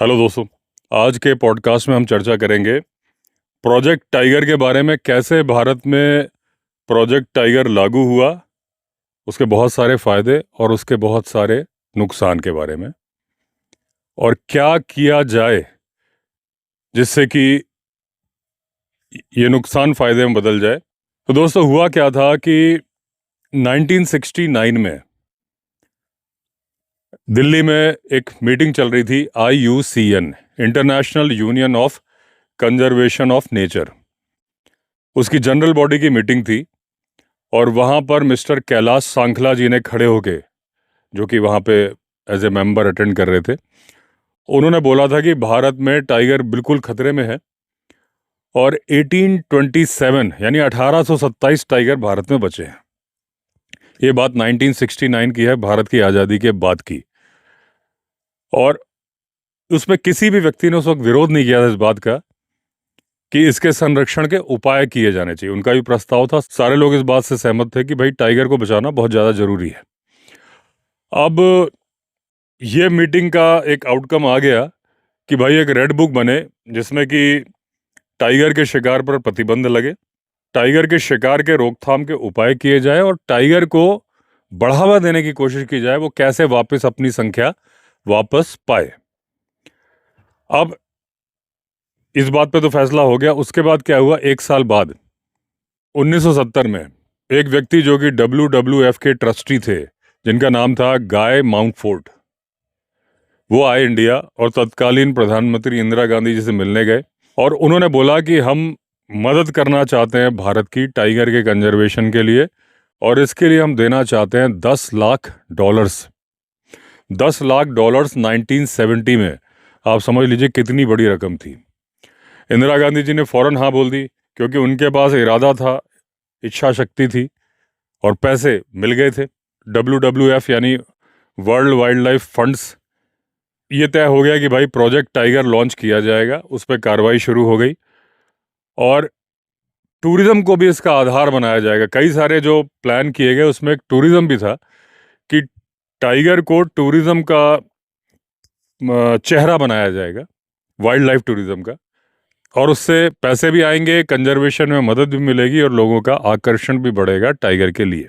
Hello दोस्तों। आज के पॉडकास्ट में हम चर्चा करेंगे प्रोजेक्ट टाइगर के बारे में। कैसे भारत में प्रोजेक्ट टाइगर लागू हुआ, उसके बहुत सारे फायदे और उसके बहुत सारे नुकसान के बारे में, और क्या किया जाए जिससे कि ये नुकसान फायदे में बदल जाए। तो दोस्तों, हुआ क्या था कि 1969 में दिल्ली में एक मीटिंग चल रही थी, IUCN, international union of conservation of nature. उसकी जनरल बॉडी की मीटिंग थी और वहाँ पर मिस्टर कैलाश सांखला जी ने खड़े होके, जो कि वहाँ पे एज ए मेंबर अटेंड कर रहे थे, उन्होंने बोला था कि भारत में टाइगर बिल्कुल खतरे में है और 1827 यानी 1827 टाइगर भारत में बचे हैं। ये बात 1969 की है, भारत की आज़ादी के बाद की। और उसमें किसी भी व्यक्ति ने उस वक्त विरोध नहीं किया था इस बात का कि इसके संरक्षण के उपाय किए जाने चाहिए। उनका भी प्रस्ताव था, सारे लोग इस बात से सहमत थे कि भाई टाइगर को बचाना बहुत ज़्यादा ज़रूरी है। अब ये मीटिंग का एक आउटकम आ गया कि भाई एक रेड बुक बने जिसमें कि टाइगर के शिकार पर प्रतिबंध लगे, टाइगर के शिकार के रोकथाम के उपाय किए जाए और टाइगर को बढ़ावा देने की कोशिश की जाए, वो कैसे वापस अपनी संख्या वापस पाए। अब इस बात पे तो फैसला हो गया। उसके बाद क्या हुआ, एक साल बाद 1970 में एक व्यक्ति जो कि WWF के ट्रस्टी थे, जिनका नाम था गाय माउंटफोर्ट, वो आए इंडिया और तत्कालीन प्रधानमंत्री इंदिरा गांधी जी से मिलने गए और उन्होंने बोला कि हम मदद करना चाहते हैं भारत की टाइगर के कंजर्वेशन के लिए, और इसके लिए हम देना चाहते हैं $10 लाख। $10 लाख 1970 में, आप समझ लीजिए कितनी बड़ी रकम थी। इंदिरा गांधी जी ने फौरन हाँ बोल दी, क्योंकि उनके पास इरादा था, इच्छा शक्ति थी और पैसे मिल गए थे। WWF यानी वर्ल्ड वाइल्ड लाइफ फंड्स, ये तय हो गया कि भाई प्रोजेक्ट टाइगर लॉन्च किया जाएगा। उस पर कार्रवाई शुरू हो गई और टूरिज्म को भी इसका आधार बनाया जाएगा। कई सारे जो प्लान किए गए उसमें एक टूरिज्म भी था कि टाइगर को टूरिज्म का चेहरा बनाया जाएगा, वाइल्ड लाइफ टूरिज्म का, और उससे पैसे भी आएंगे, कंजर्वेशन में मदद भी मिलेगी और लोगों का आकर्षण भी बढ़ेगा टाइगर के लिए।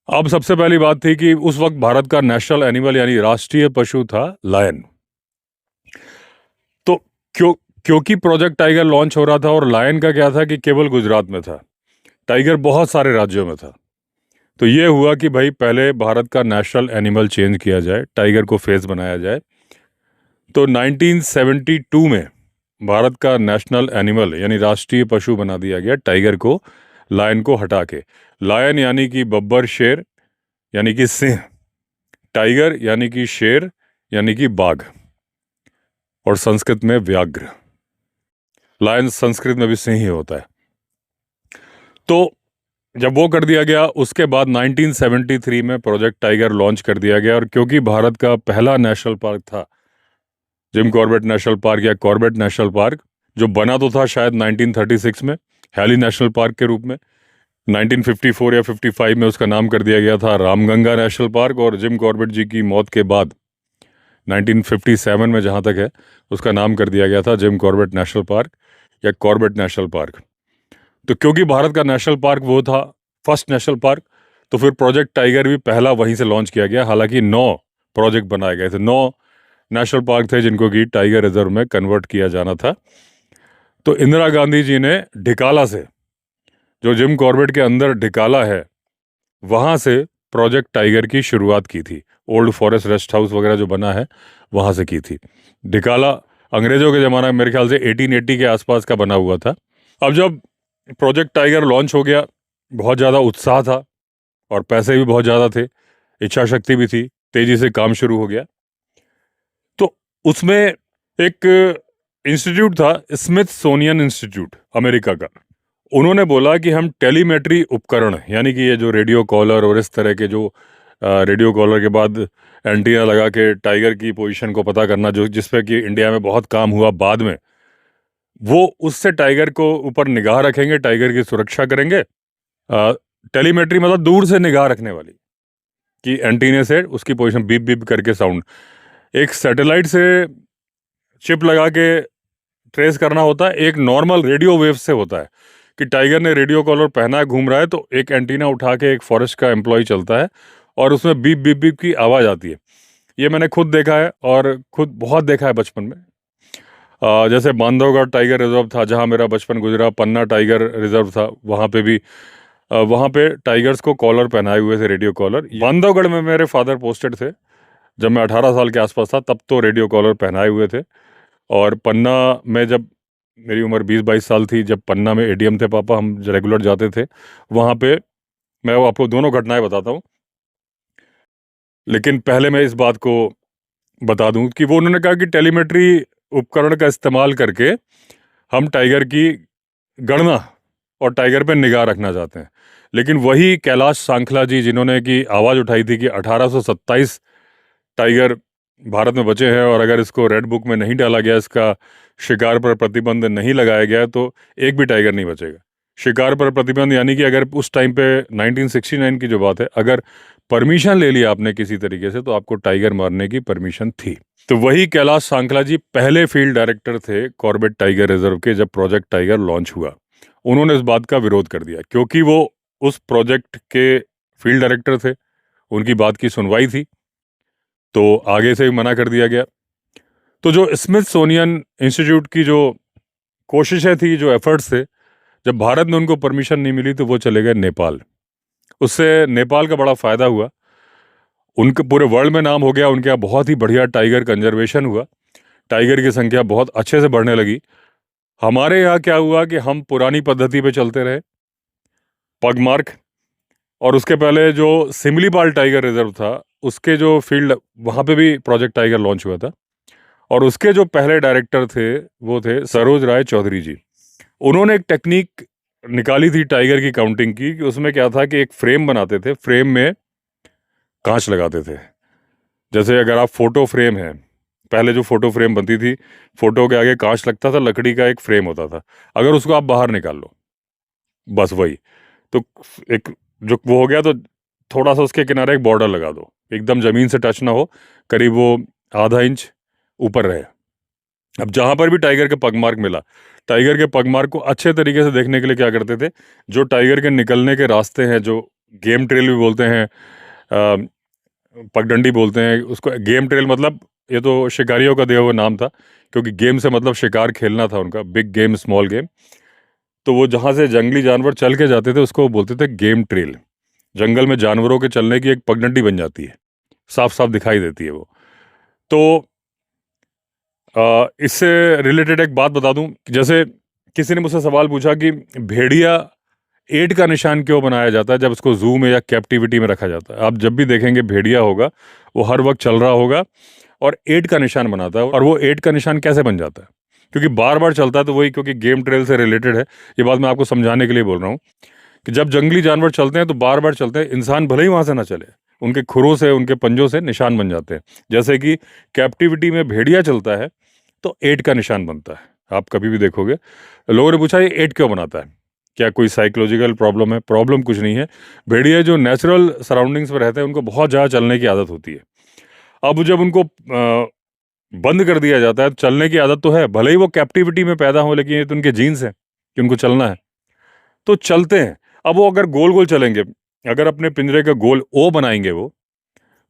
अब सबसे पहली बात थी कि उस वक्त भारत का नेशनल एनिमल यानी राष्ट्रीय पशु था लायन। तो क्योंकि प्रोजेक्ट टाइगर लॉन्च हो रहा था और लायन का क्या था कि केवल गुजरात में था, टाइगर बहुत सारे राज्यों में था, तो ये हुआ कि भाई पहले भारत का नेशनल एनिमल चेंज किया जाए, टाइगर को फेस बनाया जाए। तो 1972 में भारत का नेशनल एनिमल यानी राष्ट्रीय पशु बना दिया गया टाइगर को, लायन को हटा के। लायन यानी कि बब्बर, शेर यानी कि सिंह, टाइगर यानी कि शेर यानी कि बाघ, और संस्कृत में व्याघ्र। लायन संस्कृत में भी सिंह ही होता है। तो जब वो कर दिया गया, उसके बाद 1973 में प्रोजेक्ट टाइगर लॉन्च कर दिया गया। और क्योंकि भारत का पहला नेशनल पार्क था जिम कॉर्बेट नेशनल पार्क या कॉर्बेट नेशनल पार्क, जो बना तो था शायद 1936 में हैली नेशनल पार्क के रूप में, 1954 या 55 में उसका नाम कर दिया गया था रामगंगा नेशनल पार्क, और जिम कॉर्बेट जी की मौत के बाद 1957 में जहाँ तक है उसका नाम कर दिया गया था जिम कॉर्बेट नेशनल पार्क या कॉर्बेट नेशनल पार्क। तो क्योंकि भारत का नेशनल पार्क वो था, फर्स्ट नेशनल पार्क, तो फिर प्रोजेक्ट टाइगर भी पहला वहीं से लॉन्च किया गया। हालांकि 9 प्रोजेक्ट बनाए गए थे, 9 नेशनल पार्क थे जिनको कि टाइगर रिजर्व में कन्वर्ट किया जाना था। तो इंदिरा गांधी जी ने ढिकाला से, जो जिम कॉर्बेट के अंदर ढिकाला है, वहाँ से प्रोजेक्ट टाइगर की शुरुआत की थी। ओल्ड फॉरेस्ट रेस्ट हाउस वगैरह जो बना है वहाँ से की थी। ढिकाला अंग्रेजों के ज़माना में मेरे ख्याल से 1880 के आसपास का बना हुआ था। अब जब प्रोजेक्ट टाइगर लॉन्च हो गया, बहुत ज़्यादा उत्साह था और पैसे भी बहुत ज़्यादा थे, इच्छा शक्ति भी थी, तेज़ी से काम शुरू हो गया। तो उसमें एक इंस्टीट्यूट था, स्मिथसोनियन इंस्टीट्यूट, अमेरिका का। उन्होंने बोला कि हम टेलीमेट्री उपकरण, यानी कि ये जो रेडियो कॉलर और इस तरह के जो रेडियो कॉलर के बाद एंटीना लगा के टाइगर की पोजीशन को पता करना, जो जिस पे कि इंडिया में बहुत काम हुआ बाद में, वो उससे टाइगर को ऊपर निगाह रखेंगे, टाइगर की सुरक्षा करेंगे। टेलीमेट्री मतलब दूर से निगाह रखने वाली, कि एंटीने से उसकी पोजीशन बीप बीप करके साउंड। एक सैटेलाइट से चिप लगा के ट्रेस करना होता है, एक नॉर्मल रेडियो वेव से होता है कि टाइगर ने रेडियो कॉलर पहना है, घूम रहा है, तो एक एंटीना उठा के एक फॉरेस्ट का एम्प्लॉय चलता है और उसमें बीप बीप बीप की आवाज़ आती है। ये मैंने खुद देखा है और खुद बहुत देखा है बचपन में। जैसे बांधवगढ़ टाइगर रिजर्व था जहाँ मेरा बचपन गुजरा, पन्ना टाइगर रिजर्व था, वहाँ पे भी वहाँ पे टाइगर्स को कॉलर पहनाए हुए थे, रेडियो कॉलर। बांधवगढ़ में मेरे फादर पोस्टेड थे जब मैं 18 साल के आसपास था, तब तो रेडियो कॉलर पहनाए हुए थे। और पन्ना में जब मेरी उम्र 20-22 साल थी, जब पन्ना में एडीएम थे पापा, हम रेगुलर जाते थे वहाँ पे। मैं वो आपको दोनों घटनाएं बताता हूँ, लेकिन पहले मैं इस बात को बता दूं कि वो उन्होंने कहा कि टेलीमेट्री उपकरण का इस्तेमाल करके हम टाइगर की गणना और टाइगर पे निगाह रखना चाहते हैं। लेकिन वही कैलाश सांखला जी जिन्होंने की आवाज़ उठाई थी कि 1827 टाइगर भारत में बचे हैं और अगर इसको रेड बुक में नहीं डाला गया, इसका शिकार पर प्रतिबंध नहीं लगाया गया, तो एक भी टाइगर नहीं बचेगा। शिकार पर प्रतिबंध यानी कि अगर उस टाइम पे 1969 की जो बात है, अगर परमिशन ले लिया आपने किसी तरीके से, तो आपको टाइगर मारने की परमिशन थी। तो वही कैलाश सांखला जी पहले फील्ड डायरेक्टर थे कॉर्बेट टाइगर रिजर्व के जब प्रोजेक्ट टाइगर लॉन्च हुआ। उन्होंने इस बात का विरोध कर दिया क्योंकि वो उस प्रोजेक्ट के फील्ड डायरेक्टर थे, उनकी बात की सुनवाई थी, तो आगे से मना कर दिया गया। तो जो स्मिथसोनियन इंस्टीट्यूट की जो कोशिशें थी, जो एफर्ट्स थे, जब भारत में उनको परमिशन नहीं मिली तो वो चले गए नेपाल। उससे नेपाल का बड़ा फ़ायदा हुआ, उनके पूरे वर्ल्ड में नाम हो गया, उनके यहाँ बहुत ही बढ़िया टाइगर कंजर्वेशन हुआ, टाइगर की संख्या बहुत अच्छे से बढ़ने लगी। हमारे यहाँ क्या हुआ कि हम पुरानी पद्धति पे चलते रहे, पगमार्क, और उसके पहले जो सिमलीपाल टाइगर रिजर्व था उसके जो फील्ड, वहाँ पे भी प्रोजेक्ट टाइगर लॉन्च हुआ था, और उसके जो पहले डायरेक्टर थे वो थे सरोज राय चौधरी जी। उन्होंने एक टेक्निक निकाली थी टाइगर की काउंटिंग की, कि उसमें क्या था कि एक फ्रेम बनाते थे, फ्रेम में कांच लगाते थे। जैसे अगर आप फोटो फ्रेम है, पहले जो फोटो फ्रेम बनती थी, फोटो के आगे कांच लगता था, लकड़ी का एक फ्रेम होता था, अगर उसको आप बाहर निकाल लो, बस वही, तो एक जो वो हो गया, तो थोड़ा सा उसके किनारे एक बॉर्डर लगा दो, एकदम जमीन से टच ना हो, करीब वो आधा इंच ऊपर रहे। अब जहां पर भी टाइगर के पगमार्क मिला, टाइगर के पगमार्क को अच्छे तरीके से देखने के लिए क्या करते थे, जो टाइगर के निकलने के रास्ते हैं, जो गेम ट्रेल भी बोलते हैं, पगडंडी बोलते हैं उसको, गेम ट्रेल मतलब ये तो शिकारियों का दिया हुआ नाम था, क्योंकि गेम से मतलब शिकार खेलना था उनका, बिग गेम स्मॉल गेम। तो वो जहाँ से जंगली जानवर चल के जाते थे उसको बोलते थे गेम ट्रेल। जंगल में जानवरों के चलने की एक पगडंडी बन जाती है, साफ साफ दिखाई देती है वो। तो इससे रिलेटेड एक बात बता दूं कि जैसे किसी ने मुझसे सवाल पूछा कि भेड़िया 8 का निशान क्यों बनाया जाता है जब उसको जू में या कैप्टिविटी में रखा जाता है। आप जब भी देखेंगे भेड़िया होगा, वो हर वक्त चल रहा होगा और 8 का निशान बनाता है। और वो 8 का निशान कैसे बन जाता है? क्योंकि बार बार चलता है, तो वही, क्योंकि गेम ट्रेल से रिलेटेड है। ये बात मैं आपको समझाने के लिए बोल रहा हूँ कि जब जंगली जानवर चलते हैं तो बार बार चलते हैं, इंसान भले ही वहां से ना चले, उनके खुरों से, उनके पंजों से निशान बन जाते हैं। जैसे कि कैप्टिविटी में भेड़िया चलता है तो 8 का निशान बनता है। आप कभी भी देखोगे, लोगों ने पूछा ये 8 क्यों बनाता है, क्या कोई साइकोलॉजिकल प्रॉब्लम है? प्रॉब्लम कुछ नहीं है। भेड़िया जो नेचुरल सराउंडिंग्स में रहते हैं उनको बहुत ज़्यादा चलने की आदत होती है। अब जब उनको बंद कर दिया जाता है, चलने की आदत तो है, भले ही वो कैप्टिविटी में पैदा हो, लेकिन ये तो उनके जीन्स हैं कि उनको चलना है, तो चलते हैं। अब वो अगर गोल गोल चलेंगे, अगर अपने पिंजरे का गोल ओ बनाएंगे वो,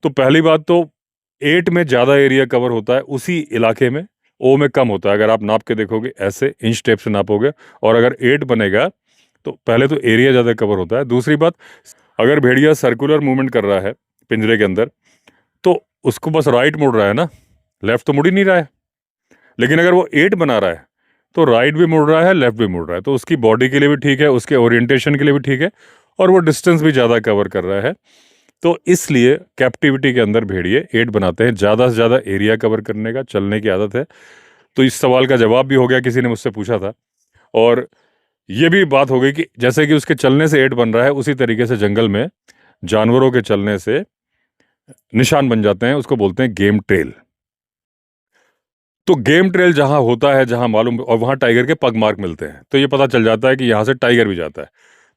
तो पहली बात तो 8 में ज़्यादा एरिया कवर होता है उसी इलाके में, ओ में कम होता है। अगर आप नाप के देखोगे ऐसे इंच टेप से नापोगे, और अगर 8 बनेगा तो पहले तो एरिया ज़्यादा कवर होता है। दूसरी बात, अगर भेड़िया सर्कुलर मूवमेंट कर रहा है पिंजरे के अंदर, तो उसको बस राइट मुड़ रहा है ना, लेफ्ट तो मुड़ ही नहीं रहा है। लेकिन अगर वो 8 बना रहा है तो राइट भी मुड़ रहा है, लेफ्ट भी मुड़ रहा है, तो उसकी बॉडी के लिए भी ठीक है, उसके ओरिएंटेशन के लिए भी ठीक है, और वो डिस्टेंस भी ज़्यादा कवर कर रहा है। तो इसलिए कैप्टिविटी के अंदर भेड़िए 8 बनाते हैं, ज़्यादा से ज़्यादा एरिया कवर करने का, चलने की आदत है। तो इस सवाल का जवाब भी हो गया, किसी ने मुझसे पूछा था। और ये भी बात हो गई कि जैसे कि उसके चलने से 8 बन रहा है, उसी तरीके से जंगल में जानवरों के चलने से निशान बन जाते हैं, उसको बोलते हैं गेम ट्रेल। तो गेम ट्रेल जहां होता है, जहां मालूम, और वहां टाइगर के पग मार्क मिलते हैं, तो ये पता चल जाता है कि यहां से टाइगर भी जाता है।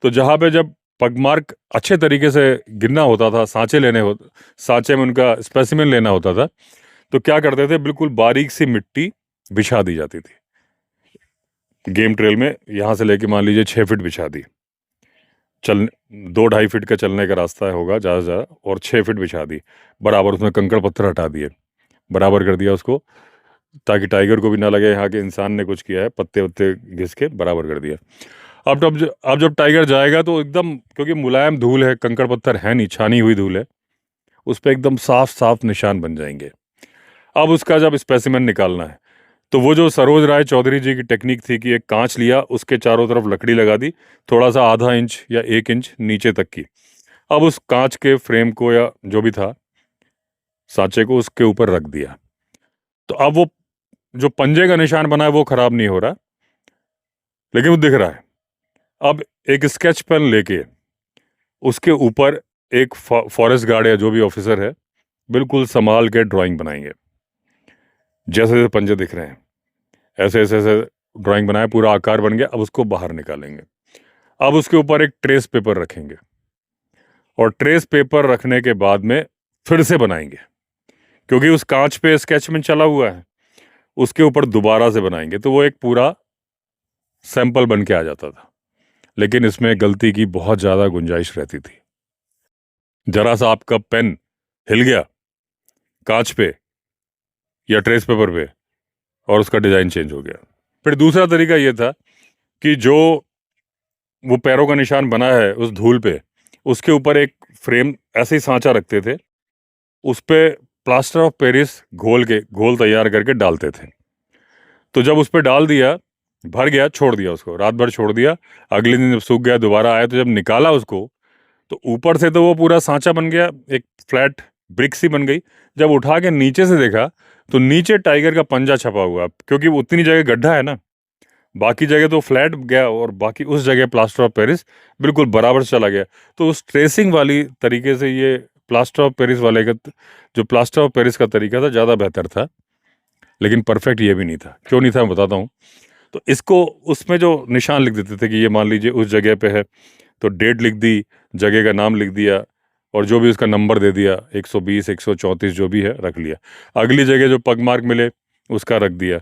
तो जहां पे जब पग मार्क अच्छे तरीके से गिनना होता था, सांचे में उनका स्पेसिमेन लेना होता था, तो क्या करते थे, बिल्कुल बारीक सी मिट्टी बिछा दी जाती थी गेम ट्रेल में, यहाँ से लेके मान लीजिए 6 फीट बिछा दी, चल 2-2.5 फीट का चलने का रास्ता होगा ज़्यादा से ज़्यादा, और 6 फीट बिछा दी बराबर, उसमें कंकड़ पत्थर हटा दिए, बराबर कर दिया उसको, ताकि टाइगर को भी ना लगे यहाँ के इंसान ने कुछ किया है, पत्ते वत्ते घिस के बराबर कर दिया। अब जब टाइगर जाएगा तो एकदम, क्योंकि मुलायम धूल है, कंकड़ पत्थर है नहीं, छानी हुई धूल है, उस पर एकदम साफ साफ निशान बन जाएंगे। अब उसका जब स्पेसिमेन निकालना है, तो वो जो सरोज राय चौधरी जी की टेक्निक थी कि एक कांच लिया, उसके चारों तरफ लकड़ी लगा दी, थोड़ा सा आधा इंच या 1 इंच नीचे तक की, अब उस कांच के फ्रेम को या जो भी था सांचे को उसके ऊपर रख दिया। तो अब वो जो पंजे का निशान बना है वो खराब नहीं हो रहा, लेकिन वो दिख रहा है। अब एक स्केच पेन लेके उसके ऊपर एक फॉरेस्ट गार्ड या जो भी ऑफिसर है बिल्कुल संभाल के ड्राइंग बनाएंगे, जैसे जैसे पंजे दिख रहे हैं ऐसे ऐसे ऐसे ड्राइंग बनाए, पूरा आकार बन गया। अब उसको बाहर निकालेंगे, अब उसके ऊपर एक ट्रेस पेपर रखेंगे, और ट्रेस पेपर रखने के बाद में फिर से बनाएंगे, क्योंकि उस कांच पे स्केच में चला हुआ है, उसके ऊपर दोबारा से बनाएंगे, तो वो एक पूरा सैंपल बन के आ जाता था। लेकिन इसमें गलती की बहुत ज़्यादा गुंजाइश रहती थी। जरा सा आपका पेन हिल गया कांच पे या ट्रेस पेपर पे और उसका डिज़ाइन चेंज हो गया। फिर दूसरा तरीका ये था कि जो वो पैरों का निशान बना है उस धूल पे, उसके ऊपर एक फ्रेम ऐसे ही सांचा रखते थे, उस पे प्लास्टर ऑफ पेरिस घोल तैयार करके डालते थे। तो जब उस पे डाल दिया, भर गया, छोड़ दिया उसको, रात भर छोड़ दिया, अगले दिन जब सूख गया दोबारा आया, तो जब निकाला उसको, तो ऊपर से तो वो पूरा सांचा बन गया, एक फ्लैट ब्रिक सी बन गई। जब उठा के नीचे से देखा तो नीचे टाइगर का पंजा छपा हुआ, क्योंकि उतनी जगह गड्ढा है ना, बाकी जगह तो फ्लैट गया और बाकी उस जगह प्लास्टर ऑफ पेरिस बिल्कुल बराबर चला गया। तो उस ट्रेसिंग वाली तरीके से ये प्लास्टर ऑफ पेरिस वाले का, जो प्लास्टर ऑफ पेरिस का तरीका था, ज़्यादा बेहतर था, लेकिन परफेक्ट ये भी नहीं था। क्यों नहीं था मैं बताता हूँ। तो इसको उसमें जो निशान लिख देते थे कि ये मान लीजिए उस जगह पे है, तो डेट लिख दी, जगह का नाम लिख दिया, और जो भी उसका नंबर दे दिया, 120 134 जो भी है रख लिया। अगली जगह जो पग मार्क मिले उसका रख दिया।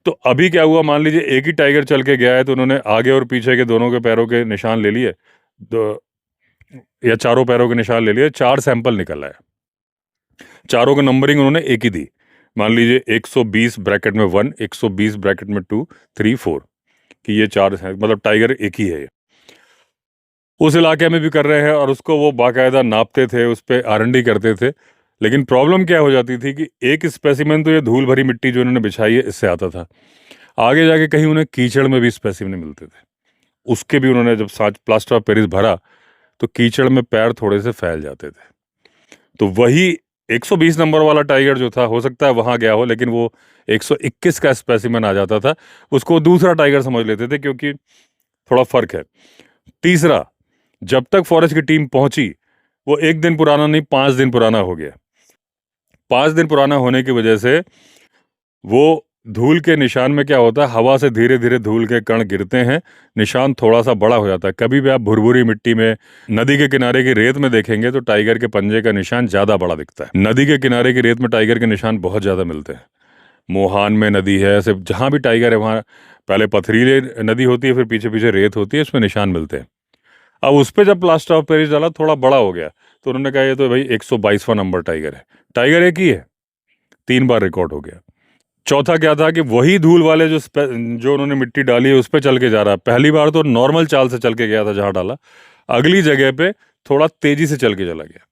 तो अभी क्या हुआ, मान लीजिए एक ही टाइगर चल के गया है, तो उन्होंने आगे और पीछे के दोनों के पैरों के निशान ले लिए, या चारों पैरों के निशान ले लिए, 4 सैंपल निकल आया। चारों का नंबरिंग उन्होंने एक ही दी, मान लीजिए 120 ब्रैकेट में 1, 120 ब्रैकेट में 2, 3, 4, कि ये 4 हैं, मतलब टाइगर एक ही है ये। उस इलाके में भी कर रहे हैं, और उसको वो बाकायदा नापते थे, उस पर R&D करते थे। लेकिन प्रॉब्लम क्या हो जाती थी कि एक स्पेसिमेन तो ये धूल भरी मिट्टी जो इन्होंने बिछाई है इससे आता था, आगे जाके कहीं उन्हें कीचड़ में भी स्पेसिमेन मिलते थे, उसके भी उन्होंने जब साथ प्लास्टर ऑफ पेरिस भरा तो कीचड़ में पैर थोड़े से फैल जाते थे। तो वही 120 नंबर वाला टाइगर जो था, हो सकता है वहां गया हो, लेकिन वो 121 का स्पेसिमेन आ जाता था, उसको दूसरा टाइगर समझ लेते थे, क्योंकि थोड़ा फर्क है। तीसरा, जब तक फॉरेस्ट की टीम पहुंची, वो 1 दिन पुराना नहीं, 5 दिन पुराना हो गया। 5 दिन पुराना होने की वजह से वो धूल के निशान में क्या होता है, हवा से धीरे धीरे धूल के कण गिरते हैं, निशान थोड़ा सा बड़ा हो जाता है। कभी भी आप भुरभुरी मिट्टी में, नदी के किनारे की रेत में देखेंगे तो टाइगर के पंजे का निशान ज्यादा बड़ा दिखता है। नदी के किनारे की रेत में टाइगर के निशान बहुत ज्यादा मिलते हैं। मोहान में नदी है, ऐसे जहां भी टाइगर है वहां पहले पथरीले नदी होती है, फिर पीछे पीछे रेत होती है, इसमें निशान मिलते हैं। अब उस पर जब प्लास्टर ऑफ पेरिस डाला, थोड़ा बड़ा हो गया, तो उन्होंने कहा ये तो भाई 122वां नंबर टाइगर है। टाइगर एक ही है, 3 बार रिकॉर्ड हो गया। चौथा क्या था कि वही धूल वाले जो उन्होंने मिट्टी डाली है उस पर चल के जा रहा है। पहली बार तो नॉर्मल चाल से चल के गया था जहां डाला, अगली जगह पे थोड़ा तेजी से चल के चला गया।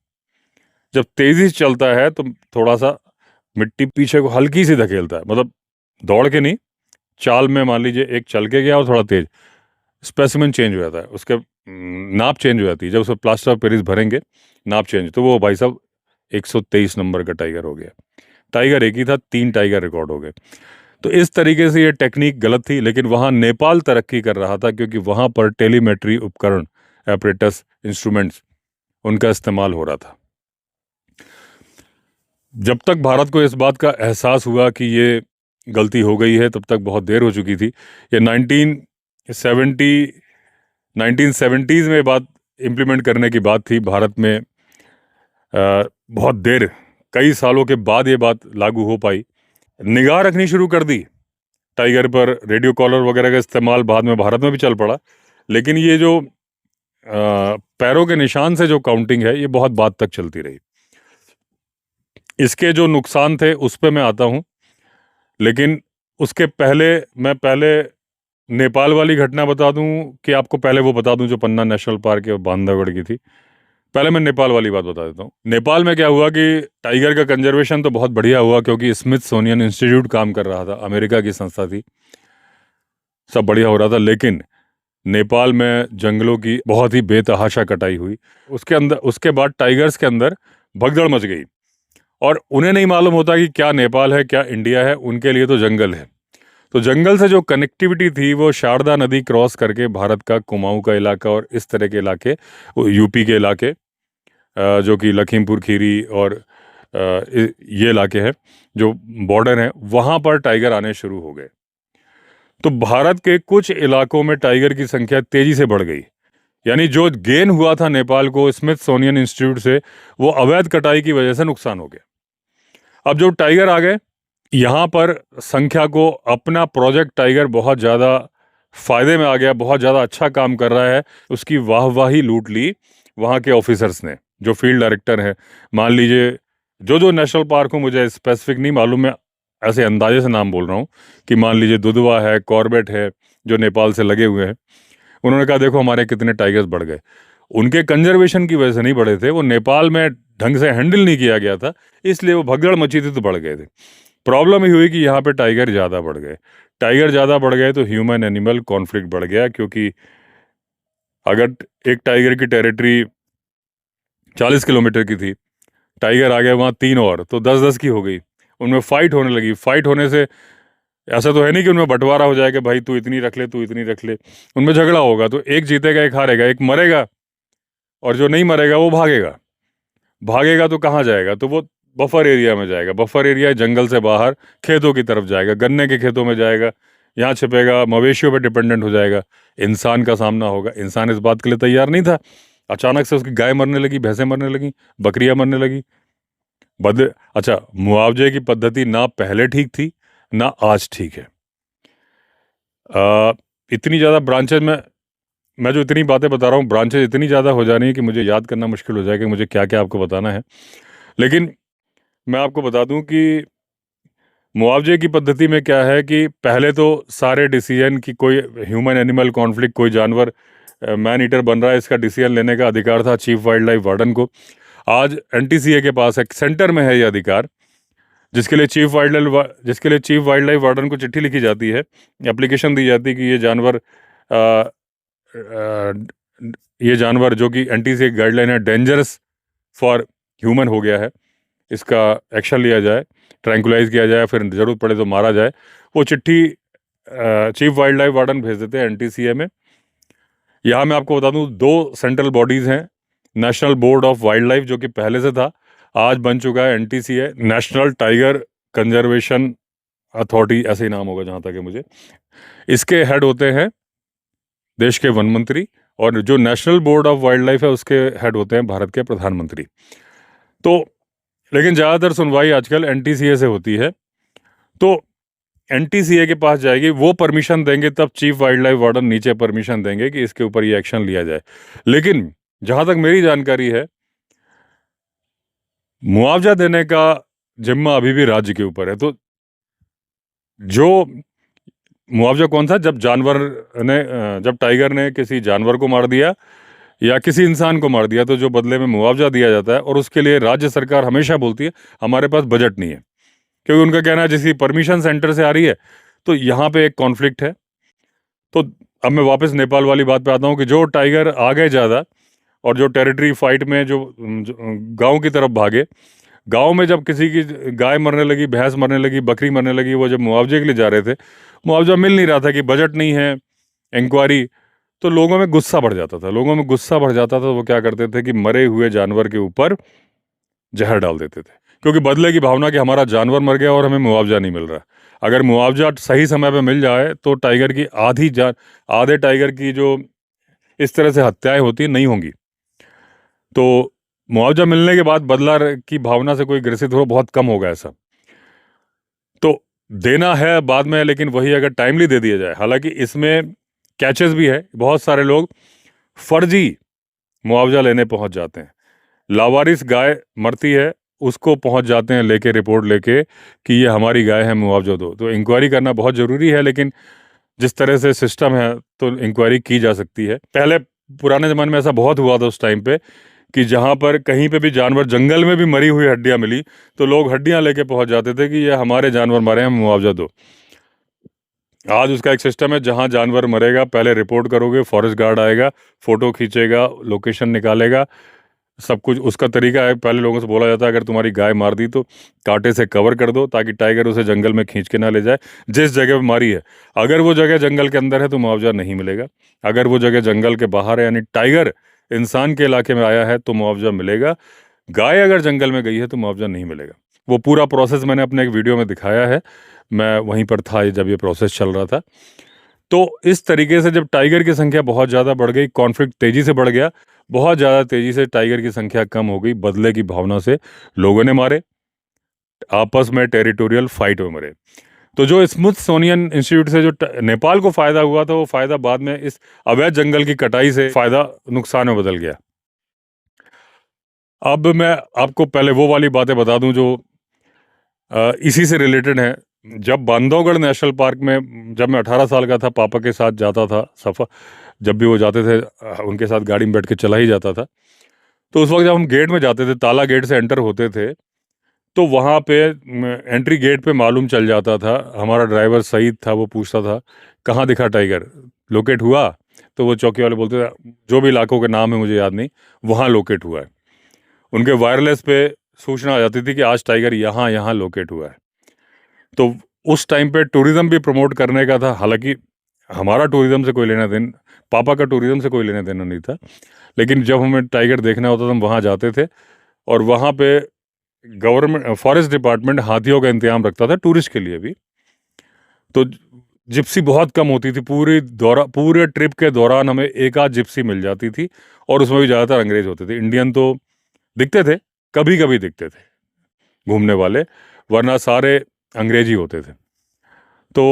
जब तेजी से चलता है तो थोड़ा सा मिट्टी पीछे को हल्की सी धकेलता है, मतलब दौड़ के नहीं, चाल में मान लीजिए एक चल के गया और थोड़ा तेज, स्पेसिमेन चेंज हो जाता है, उसके नाप चेंज हो जाती है। जब उसमें प्लास्टर ऑफ पेरिस भरेंगे, नाप चेंज, तो वो भाई साहब 123 नंबर का टाइगर हो गया। टाइगर एक ही था, 3 टाइगर रिकॉर्ड हो गए। तो इस तरीके से ये टेक्निक गलत थी, लेकिन वहाँ नेपाल तरक्की कर रहा था, क्योंकि वहाँ पर टेलीमेट्री उपकरण, एपरेटस, इंस्ट्रूमेंट्स, उनका इस्तेमाल हो रहा था। जब तक भारत को इस बात का एहसास हुआ कि ये गलती हो गई है, तब तक बहुत देर हो चुकी थी। ये 1970s में बात इम्प्लीमेंट करने की बात थी भारत में। बहुत देर कई सालों के बाद ये बात लागू हो पाई। निगाह रखनी शुरू कर दी टाइगर पर। रेडियो कॉलर वगैरह का इस्तेमाल बाद में भारत में भी चल पड़ा, लेकिन ये जो पैरों के निशान से जो काउंटिंग है ये बहुत बाद तक चलती रही। इसके जो नुकसान थे उस पे मैं आता हूँ, लेकिन उसके पहले मैं नेपाल वाली घटना बता दूं कि आपको पहले वो बता दूं जो पन्ना नेशनल पार्क और बांधवगढ़ की थी। पहले मैं नेपाल वाली बात बता देता हूँ। नेपाल में क्या हुआ कि टाइगर का कंजर्वेशन तो बहुत बढ़िया हुआ, क्योंकि स्मिथसोनियन इंस्टीट्यूट काम कर रहा था, अमेरिका की संस्था थी, सब बढ़िया हो रहा था। लेकिन नेपाल में जंगलों की बहुत ही बेतहाशा कटाई हुई। उसके बाद टाइगर्स के अंदर भगदड़ मच गई, और उन्हें नहीं मालूम होता कि क्या नेपाल है क्या इंडिया है, उनके लिए तो जंगल है। तो जंगल से जो कनेक्टिविटी थी वो शारदा नदी क्रॉस करके भारत का कुमाऊं का इलाका और इस तरह के इलाके, यूपी के इलाके जो कि लखीमपुर खीरी और ये इलाके हैं जो बॉर्डर हैं, वहाँ पर टाइगर आने शुरू हो गए। तो भारत के कुछ इलाकों में टाइगर की संख्या तेजी से बढ़ गई। यानी जो गेन हुआ था नेपाल को स्मिथसोनियन इंस्टीट्यूट से, वो अवैध कटाई की वजह से नुकसान हो गया। अब जो टाइगर आ गए यहाँ पर, संख्या को अपना प्रोजेक्ट टाइगर बहुत ज़्यादा फायदे में आ गया, बहुत ज़्यादा अच्छा काम कर रहा है, उसकी वाहवाही लूट ली वहाँ के ऑफिसर्स ने, जो फील्ड डायरेक्टर हैं। मान लीजिए जो नेशनल पार्क हो, मुझे स्पेसिफिक नहीं मालूम, मैं ऐसे अंदाजे से नाम बोल रहा हूँ कि मान लीजिए दुधवा है, कॉर्बेट है, जो नेपाल से लगे हुए हैं। उन्होंने कहा देखो हमारे कितने टाइगर्स बढ़ गए। उनके कंजर्वेशन की वजह से नहीं बढ़े थे, वो नेपाल में ढंग से हैंडल नहीं किया गया था, इसलिए वो भगदड़ मची थी तो बढ़ गए थे। प्रॉब्लम ही हुई कि यहाँ पे टाइगर ज़्यादा बढ़ गए। टाइगर ज़्यादा बढ़ गए तो ह्यूमन एनिमल कॉन्फ्लिक्ट बढ़ गया, क्योंकि अगर एक टाइगर की टेरिटरी 40 किलोमीटर की थी, टाइगर आ गया वहाँ 3 और, तो 10-10 की हो गई। उनमें फाइट होने लगी। फाइट होने से ऐसा तो है नहीं कि उनमें बंटवारा हो जाएगा, भाई तू इतनी रख ले तू इतनी रख ले। उनमें झगड़ा होगा, तो एक जीतेगा एक हारेगा, एक मरेगा और जो नहीं मरेगा वो भागेगा। भागेगा तो कहाँ जाएगा? तो वो बफर एरिया में जाएगा। बफर एरिया जंगल से बाहर खेतों की तरफ जाएगा, गन्ने के खेतों में जाएगा, यहाँ छिपेगा, मवेशियों पर डिपेंडेंट हो जाएगा। इंसान का सामना होगा। इंसान इस बात के लिए तैयार नहीं था। अचानक से उसकी गाय मरने लगी, भैंसें मरने लगी, बकरियां मरने लगी। अच्छा, मुआवजे की पद्धति ना पहले ठीक थी ना आज ठीक है। इतनी ज़्यादा ब्रांचेज में मैं जो इतनी बातें बता रहा हूँ, ब्रांचेज इतनी ज़्यादा हो जा रही है कि मुझे याद करना मुश्किल हो जाएगा कि मुझे क्या क्या आपको बताना है। लेकिन मैं आपको बता दूं कि मुआवजे की पद्धति में क्या है कि पहले तो सारे डिसीजन की, कोई ह्यूमन एनिमल कॉन्फ्लिक्ट, कोई जानवर मैन ईटर बन रहा है, इसका डिसीजन लेने का अधिकार था चीफ वाइल्ड लाइफ वार्डन को। आज एनटीसीए के पास है, सेंटर में है ये अधिकार, जिसके लिए चीफ वाइल्ड लाइफ वार्डन को चिट्ठी लिखी जाती है, एप्लीकेशन दी जाती है कि ये जानवर जो कि एनटीसीए गाइडलाइन है, डेंजरस फॉर ह्यूमन हो गया है, इसका एक्शन लिया जाए, ट्रैंकुलाइज किया जाए, फिर ज़रूरत पड़े तो मारा जाए। वो चिट्ठी चीफ वाइल्ड लाइफ वार्डन भेज देते हैं एनटीसीए में। यहाँ मैं आपको बता दूं 2 सेंट्रल बॉडीज़ हैं। National board of wild life, जो कि पहले से था, आज बन चुका है NTCA, national tiger conservation authority, ऐसे ही नाम होगा जहाँ तक है मुझे। इसके हेड होते हैं देश के वन मंत्री, और जो national board of wild life है उसके हेड होते हैं भारत के प्रधानमंत्री। तो लेकिन ज़्यादातर सुनवाई आजकल एनटीसीए से होती है, तो एनटीसीए के पास जाएगी, वो परमिशन देंगे, तब चीफ वाइल्ड लाइफ वार्डन नीचे परमिशन देंगे कि इसके ऊपर ये एक्शन लिया जाए। लेकिन जहाँ तक मेरी जानकारी है, मुआवजा देने का जिम्मा अभी भी राज्य के ऊपर है। तो जो मुआवजा कौन सा, जब टाइगर ने किसी जानवर को मार दिया या किसी इंसान को मार दिया, तो जो बदले में मुआवजा दिया जाता है, और उसके लिए राज्य सरकार हमेशा बोलती है हमारे पास बजट नहीं है, क्योंकि उनका कहना है जिसकी परमिशन सेंटर से आ रही है। तो यहाँ पे एक कॉन्फ्लिक्ट है। तो अब मैं वापस नेपाल वाली बात पे आता हूँ कि जो टाइगर आ गए ज़्यादा, और जो टेरिटरी फाइट में जो गांव की तरफ भागे, गांव में जब किसी की गाय मरने लगी, भैंस मरने लगी, बकरी मरने लगी, वो जब मुआवजे के लिए जा रहे थे, मुआवजा मिल नहीं रहा था कि बजट नहीं है, इंक्वायरी, तो लोगों में गुस्सा बढ़ जाता था। तो वो क्या करते थे कि मरे हुए जानवर के ऊपर जहर डाल देते थे, क्योंकि बदले की भावना कि हमारा जानवर मर गया और हमें मुआवजा नहीं मिल रहा। अगर मुआवजा सही समय पे मिल जाए तो टाइगर की आधे टाइगर की जो इस तरह से हत्याएं होती नहीं होंगी। तो मुआवजा मिलने के बाद बदला की भावना से कोई ग्रसित हो बहुत कम होगा ऐसा। तो देना है बाद में, लेकिन वही अगर टाइमली दे दिया जाए। हालांकि इसमें कैचेस भी है, बहुत सारे लोग फर्जी मुआवजा लेने पहुंच जाते हैं। लावारिस गाय मरती है, उसको पहुंच जाते हैं लेके, रिपोर्ट लेके कि ये हमारी गाय है, मुआवजा दो। तो इंक्वायरी करना बहुत ज़रूरी है, लेकिन जिस तरह से सिस्टम है तो इंक्वायरी की जा सकती है। पहले पुराने ज़माने में ऐसा बहुत हुआ था उस टाइम पे कि जहाँ पर कहीं पे भी जानवर, जंगल में भी मरी हुई हड्डियाँ मिली तो लोग हड्डियाँ लेके पहुंच जाते थे कि ये हमारे जानवर मरे हैं, मुआवजा दो। आज उसका एक सिस्टम है, जहां जानवर मरेगा पहले रिपोर्ट करोगे, फॉरेस्ट गार्ड आएगा, फोटो खींचेगा, लोकेशन निकालेगा, सब कुछ उसका तरीका है। पहले लोगों से बोला जाता है अगर तुम्हारी गाय मार दी तो कांटे से कवर कर दो ताकि टाइगर उसे जंगल में खींच के ना ले जाए। जिस जगह पे मारी है, अगर वो जगह जंगल के अंदर है तो मुआवजा नहीं मिलेगा। अगर वो जगह जंगल के बाहर है, यानी टाइगर इंसान के इलाके में आया है, तो मुआवजा मिलेगा। गाय अगर जंगल में गई है तो मुआवजा नहीं मिलेगा। वो पूरा प्रोसेस मैंने अपने एक वीडियो में दिखाया है, मैं वहीं पर था जब ये प्रोसेस चल रहा था। तो इस तरीके से जब टाइगर की संख्या बहुत ज़्यादा बढ़ गई, कॉन्फ्लिक्ट तेज़ी से बढ़ गया, बहुत ज़्यादा तेज़ी से टाइगर की संख्या कम हो गई, बदले की भावना से लोगों ने मारे, आपस में टेरिटोरियल फाइट में मरे। तो जो स्मिथसोनियन इंस्टीट्यूट से जो नेपाल को फ़ायदा हुआ था, वो फ़ायदा बाद में इस अवैध जंगल की कटाई से फ़ायदा नुकसान में बदल गया। अब मैं आपको पहले वो वाली बातें बता दूं जो इसी से रिलेटेड है। जब बांधवगढ़ नेशनल पार्क में, जब मैं 18 साल का था, पापा के साथ जाता था सफ़र, जब भी वो जाते थे उनके साथ गाड़ी में बैठ के चला ही जाता था। तो उस वक्त जब हम गेट में जाते थे, ताला गेट से एंटर होते थे, तो वहाँ पे एंट्री गेट पे मालूम चल जाता था। हमारा ड्राइवर सईद था, वो पूछता था कहाँ दिखा टाइगर, लोकेट हुआ? तो वो चौकी वाले बोलते थे जो भी इलाकों के नाम है मुझे याद नहीं, वहाँ लोकेट हुआ है। उनके वायरलेस पे सूचना आ जाती थी कि आज टाइगर यहाँ यहाँ लोकेट हुआ है। तो उस टाइम पे टूरिज्म भी प्रमोट करने का था। हालांकि हमारा टूरिज्म से कोई लेना देना, पापा का टूरिज्म से कोई लेना देना नहीं था, लेकिन जब हमें टाइगर देखना होता था हम वहाँ जाते थे। और वहाँ पे गवर्नमेंट, फॉरेस्ट डिपार्टमेंट हाथियों का इंतजाम रखता था टूरिस्ट के लिए भी। तो जिप्सी बहुत कम होती थी, पूरे ट्रिप के दौरान हमें एक आध जिप्सी मिल जाती थी, और उसमें भी ज़्यादातर अंग्रेज होते थे। इंडियन तो दिखते थे, कभी कभी दिखते थे घूमने वाले, वरना सारे अंग्रेजी होते थे। तो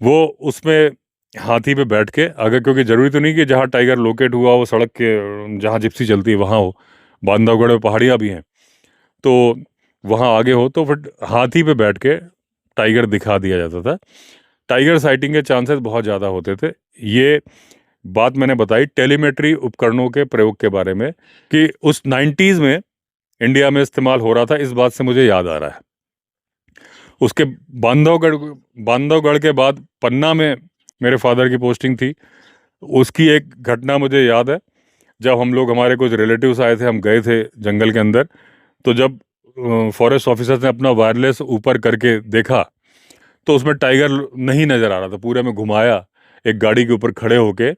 वो उसमें हाथी पे बैठ के, अगर, क्योंकि ज़रूरी तो नहीं कि जहाँ टाइगर लोकेट हुआ वो सड़क के जहाँ जिप्सी चलती है वहाँ हो, बांधवगढ़ में पहाड़ियाँ भी हैं, तो वहाँ आगे हो, तो फिर हाथी पे बैठ के टाइगर दिखा दिया जाता था। टाइगर साइटिंग के चांसेस बहुत ज़्यादा होते थे। ये बात मैंने बताई टेलीमेट्री उपकरणों के प्रयोग के बारे में, कि उस 90s में इंडिया में इस्तेमाल हो रहा था, इस बात से मुझे याद आ रहा है। उसके बांधवगढ़ के बाद पन्ना में मेरे फादर की पोस्टिंग थी। उसकी एक घटना मुझे याद है, जब हम लोग, हमारे कुछ रिलेटिव्स आए थे, हम गए थे जंगल के अंदर, तो जब फॉरेस्ट ऑफिसर ने अपना वायरलेस ऊपर करके देखा तो उसमें टाइगर नहीं नज़र आ रहा था। पूरे में घुमाया एक गाड़ी के ऊपर खड़े होके,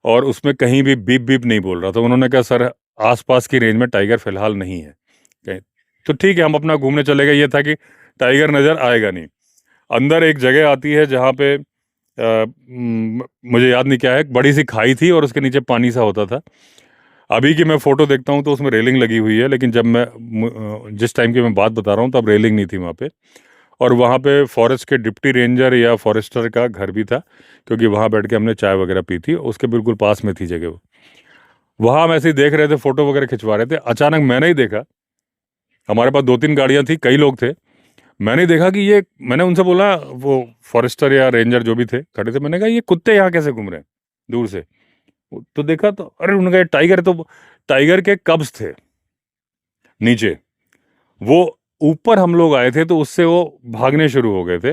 और उसमें कहीं भी बीप बीप नहीं बोल रहा था। उन्होंने कहा सर आसपास की रेंज में टाइगर फिलहाल नहीं है। कहीं तो ठीक है, हम अपना घूमने चले गए। ये था कि टाइगर नज़र आएगा नहीं। अंदर एक जगह आती है जहाँ पे मुझे याद नहीं क्या है, बड़ी सी खाई थी और उसके नीचे पानी सा होता था। अभी की मैं फ़ोटो देखता हूँ तो उसमें रेलिंग लगी हुई है, लेकिन जब मैं जिस टाइम की मैं बात बता रहा हूँ तब रेलिंग नहीं थी वहाँ पे। और वहाँ पे फॉरेस्ट के डिप्टी रेंजर या फॉरेस्टर का घर भी था, क्योंकि वहाँ बैठ के हमने चाय वगैरह पी थी, उसके बिल्कुल पास में थी जगह वो। वहाँ हम ऐसे ही देख रहे थे, फ़ोटो वगैरह खिंचवा रहे थे, अचानक मैंने ही देखा, हमारे पास 2-3 गाड़ियाँ थी, कई लोग थे, मैंने देखा कि ये, मैंने उनसे बोला, वो फॉरेस्टर या रेंजर जो भी थे खड़े थे, मैंने कहा ये कुत्ते यहाँ कैसे घूम रहे हैं दूर से? तो देखा तो अरे उन्होंने कहा टाइगर, तो टाइगर के कब्ज थे नीचे। वो ऊपर हम लोग आए थे तो उससे वो भागने शुरू हो गए थे,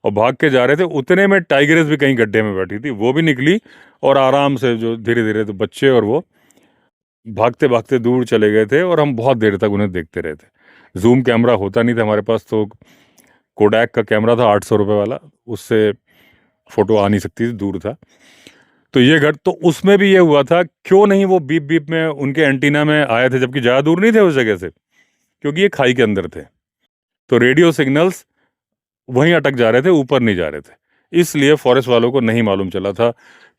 और भाग के जा रहे थे, उतने में टाइगरेस भी कहीं गड्ढे में बैठी थी, वो भी निकली, और आराम से जो धीरे धीरे तो बच्चे और वो भागते भागते दूर चले गए थे, और हम बहुत देर तक उन्हें देखते रहे थे। जूम कैमरा होता नहीं था हमारे पास, तो कोडैक का कैमरा था 800 रुपये वाला, उससे फ़ोटो आ नहीं सकती थी, दूर था। तो ये घर, तो उसमें भी ये हुआ था, क्यों नहीं वो बीप बीप में उनके एंटीना में आए थे, जबकि ज़्यादा दूर नहीं थे उस जगह से, क्योंकि ये खाई के अंदर थे। तो रेडियो सिग्नल्स वहीं अटक जा रहे थे, ऊपर नहीं जा रहे थे, इसलिए फॉरेस्ट वालों को नहीं मालूम चला था।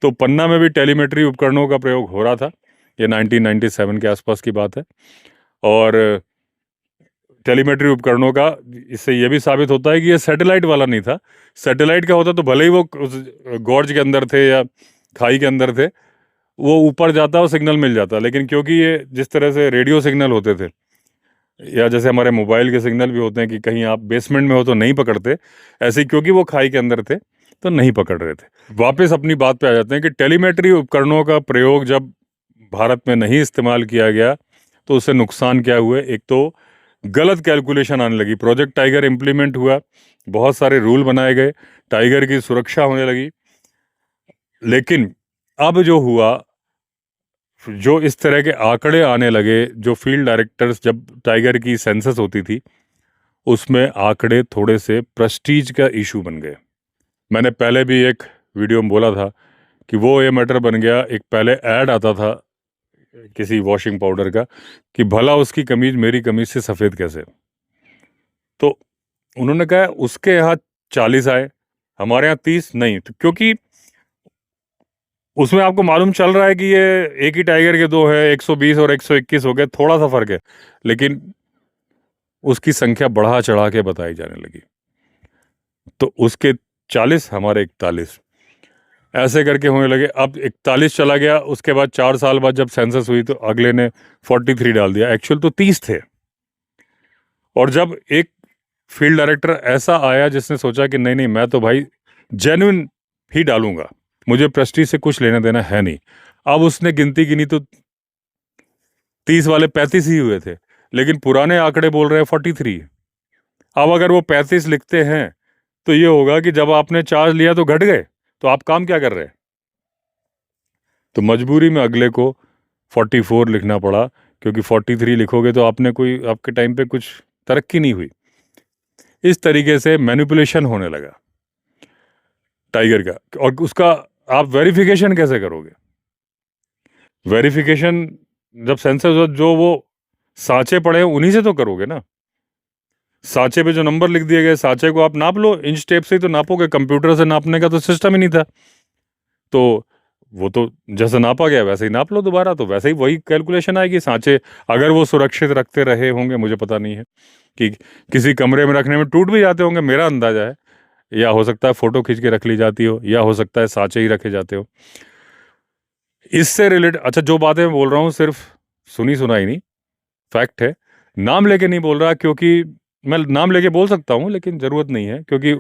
तो पन्ना में भी टेलीमेट्री उपकरणों का प्रयोग हो रहा था, ये 1997 के आसपास की बात है। और टेलीमेट्री उपकरणों का इससे ये भी साबित होता है कि ये सैटेलाइट वाला नहीं था। सैटेलाइट का होता तो भले ही वो उस गॉर्ज के अंदर थे या खाई के अंदर थे, वो ऊपर जाता और सिग्नल मिल जाता, लेकिन क्योंकि ये जिस तरह से रेडियो सिग्नल होते थे या जैसे हमारे मोबाइल के सिग्नल भी होते हैं कि कहीं आप बेसमेंट में हो तो नहीं पकड़ते, ऐसे ही क्योंकि वो खाई के अंदर थे तो नहीं पकड़ रहे थे। वापस अपनी बात पे आ जाते हैं कि टेलीमेट्री उपकरणों का प्रयोग जब भारत में नहीं इस्तेमाल किया गया तो उससे नुकसान क्या हुए। एक तो गलत कैलकुलेशन आने लगी, प्रोजेक्ट टाइगर इम्प्लीमेंट हुआ, बहुत सारे रूल बनाए गए, टाइगर की सुरक्षा होने लगी। लेकिन अब जो हुआ, जो इस तरह के आंकड़े आने लगे, जो फील्ड डायरेक्टर्स जब टाइगर की सेंसस होती थी उसमें आंकड़े थोड़े से प्रेस्टीज का इशू बन गए। मैंने पहले भी एक वीडियो में बोला था कि वो ये मैटर बन गया। एक पहले ऐड आता था किसी वॉशिंग पाउडर का कि भला उसकी कमीज मेरी कमीज से सफ़ेद कैसे। तो उन्होंने कहा उसके यहाँ 40 आए, हमारे यहाँ 30 नहीं। तो क्योंकि उसमें आपको मालूम चल रहा है कि ये एक ही टाइगर के दो है, 120 और 121 हो गए, थोड़ा सा फर्क है, लेकिन उसकी संख्या बढ़ा चढ़ा के बताई जाने लगी। तो उसके 40, हमारे 41, ऐसे करके होने लगे। अब 41 चला गया, उसके बाद 4 साल बाद जब सेंसस हुई तो अगले ने 43 डाल दिया, एक्चुअल तो 30 थे। और जब एक फील्ड डायरेक्टर ऐसा आया जिसने सोचा कि नहीं नहीं, मैं तो भाई जेन्युइन ही डालूंगा, मुझे प्रेस्टीज से कुछ लेना देना है नहीं। अब उसने गिनती गिनी तो 30 वाले 35 ही हुए थे, लेकिन पुराने आंकड़े बोल रहे हैं 43। अब अगर वो 35 लिखते हैं तो ये होगा कि जब आपने चार्ज लिया तो घट गए, तो आप काम क्या कर रहे हैं। तो मजबूरी में अगले को 44 लिखना पड़ा, क्योंकि 43 लिखोगे तो आपने कोई, आपके टाइम पे कुछ तरक्की नहीं हुई। इस तरीके से मैनिपुलेशन होने लगा टाइगर का। और उसका आप वेरिफिकेशन कैसे करोगे। वेरिफिकेशन जब सेंसर जो वो सांचे पड़े हैं उन्हीं से तो करोगे ना। सांचे पे जो नंबर लिख दिए गए, सांचे को आप नाप लो, इंच टेप से ही तो नापोगे, कंप्यूटर से नापने का तो सिस्टम ही नहीं था। तो वो तो जैसा नापा गया वैसे ही नाप लो दोबारा, तो वैसे ही वही कैलकुलेशन आएगी। सांचे अगर वो सुरक्षित रखते रहे होंगे, मुझे पता नहीं है कि किसी कमरे में रखने में टूट भी जाते होंगे, मेरा अंदाजा है, या हो सकता है फोटो खींच के रख ली जाती हो, या हो सकता है सांचे ही रखे जाते हो। इससे रिलेटेड, अच्छा जो बातें मैं बोल रहा हूँ सिर्फ सुनी सुनाई नहीं, फैक्ट है। नाम लेके नहीं बोल रहा, क्योंकि मैं नाम लेके बोल सकता हूँ लेकिन ज़रूरत नहीं है, क्योंकि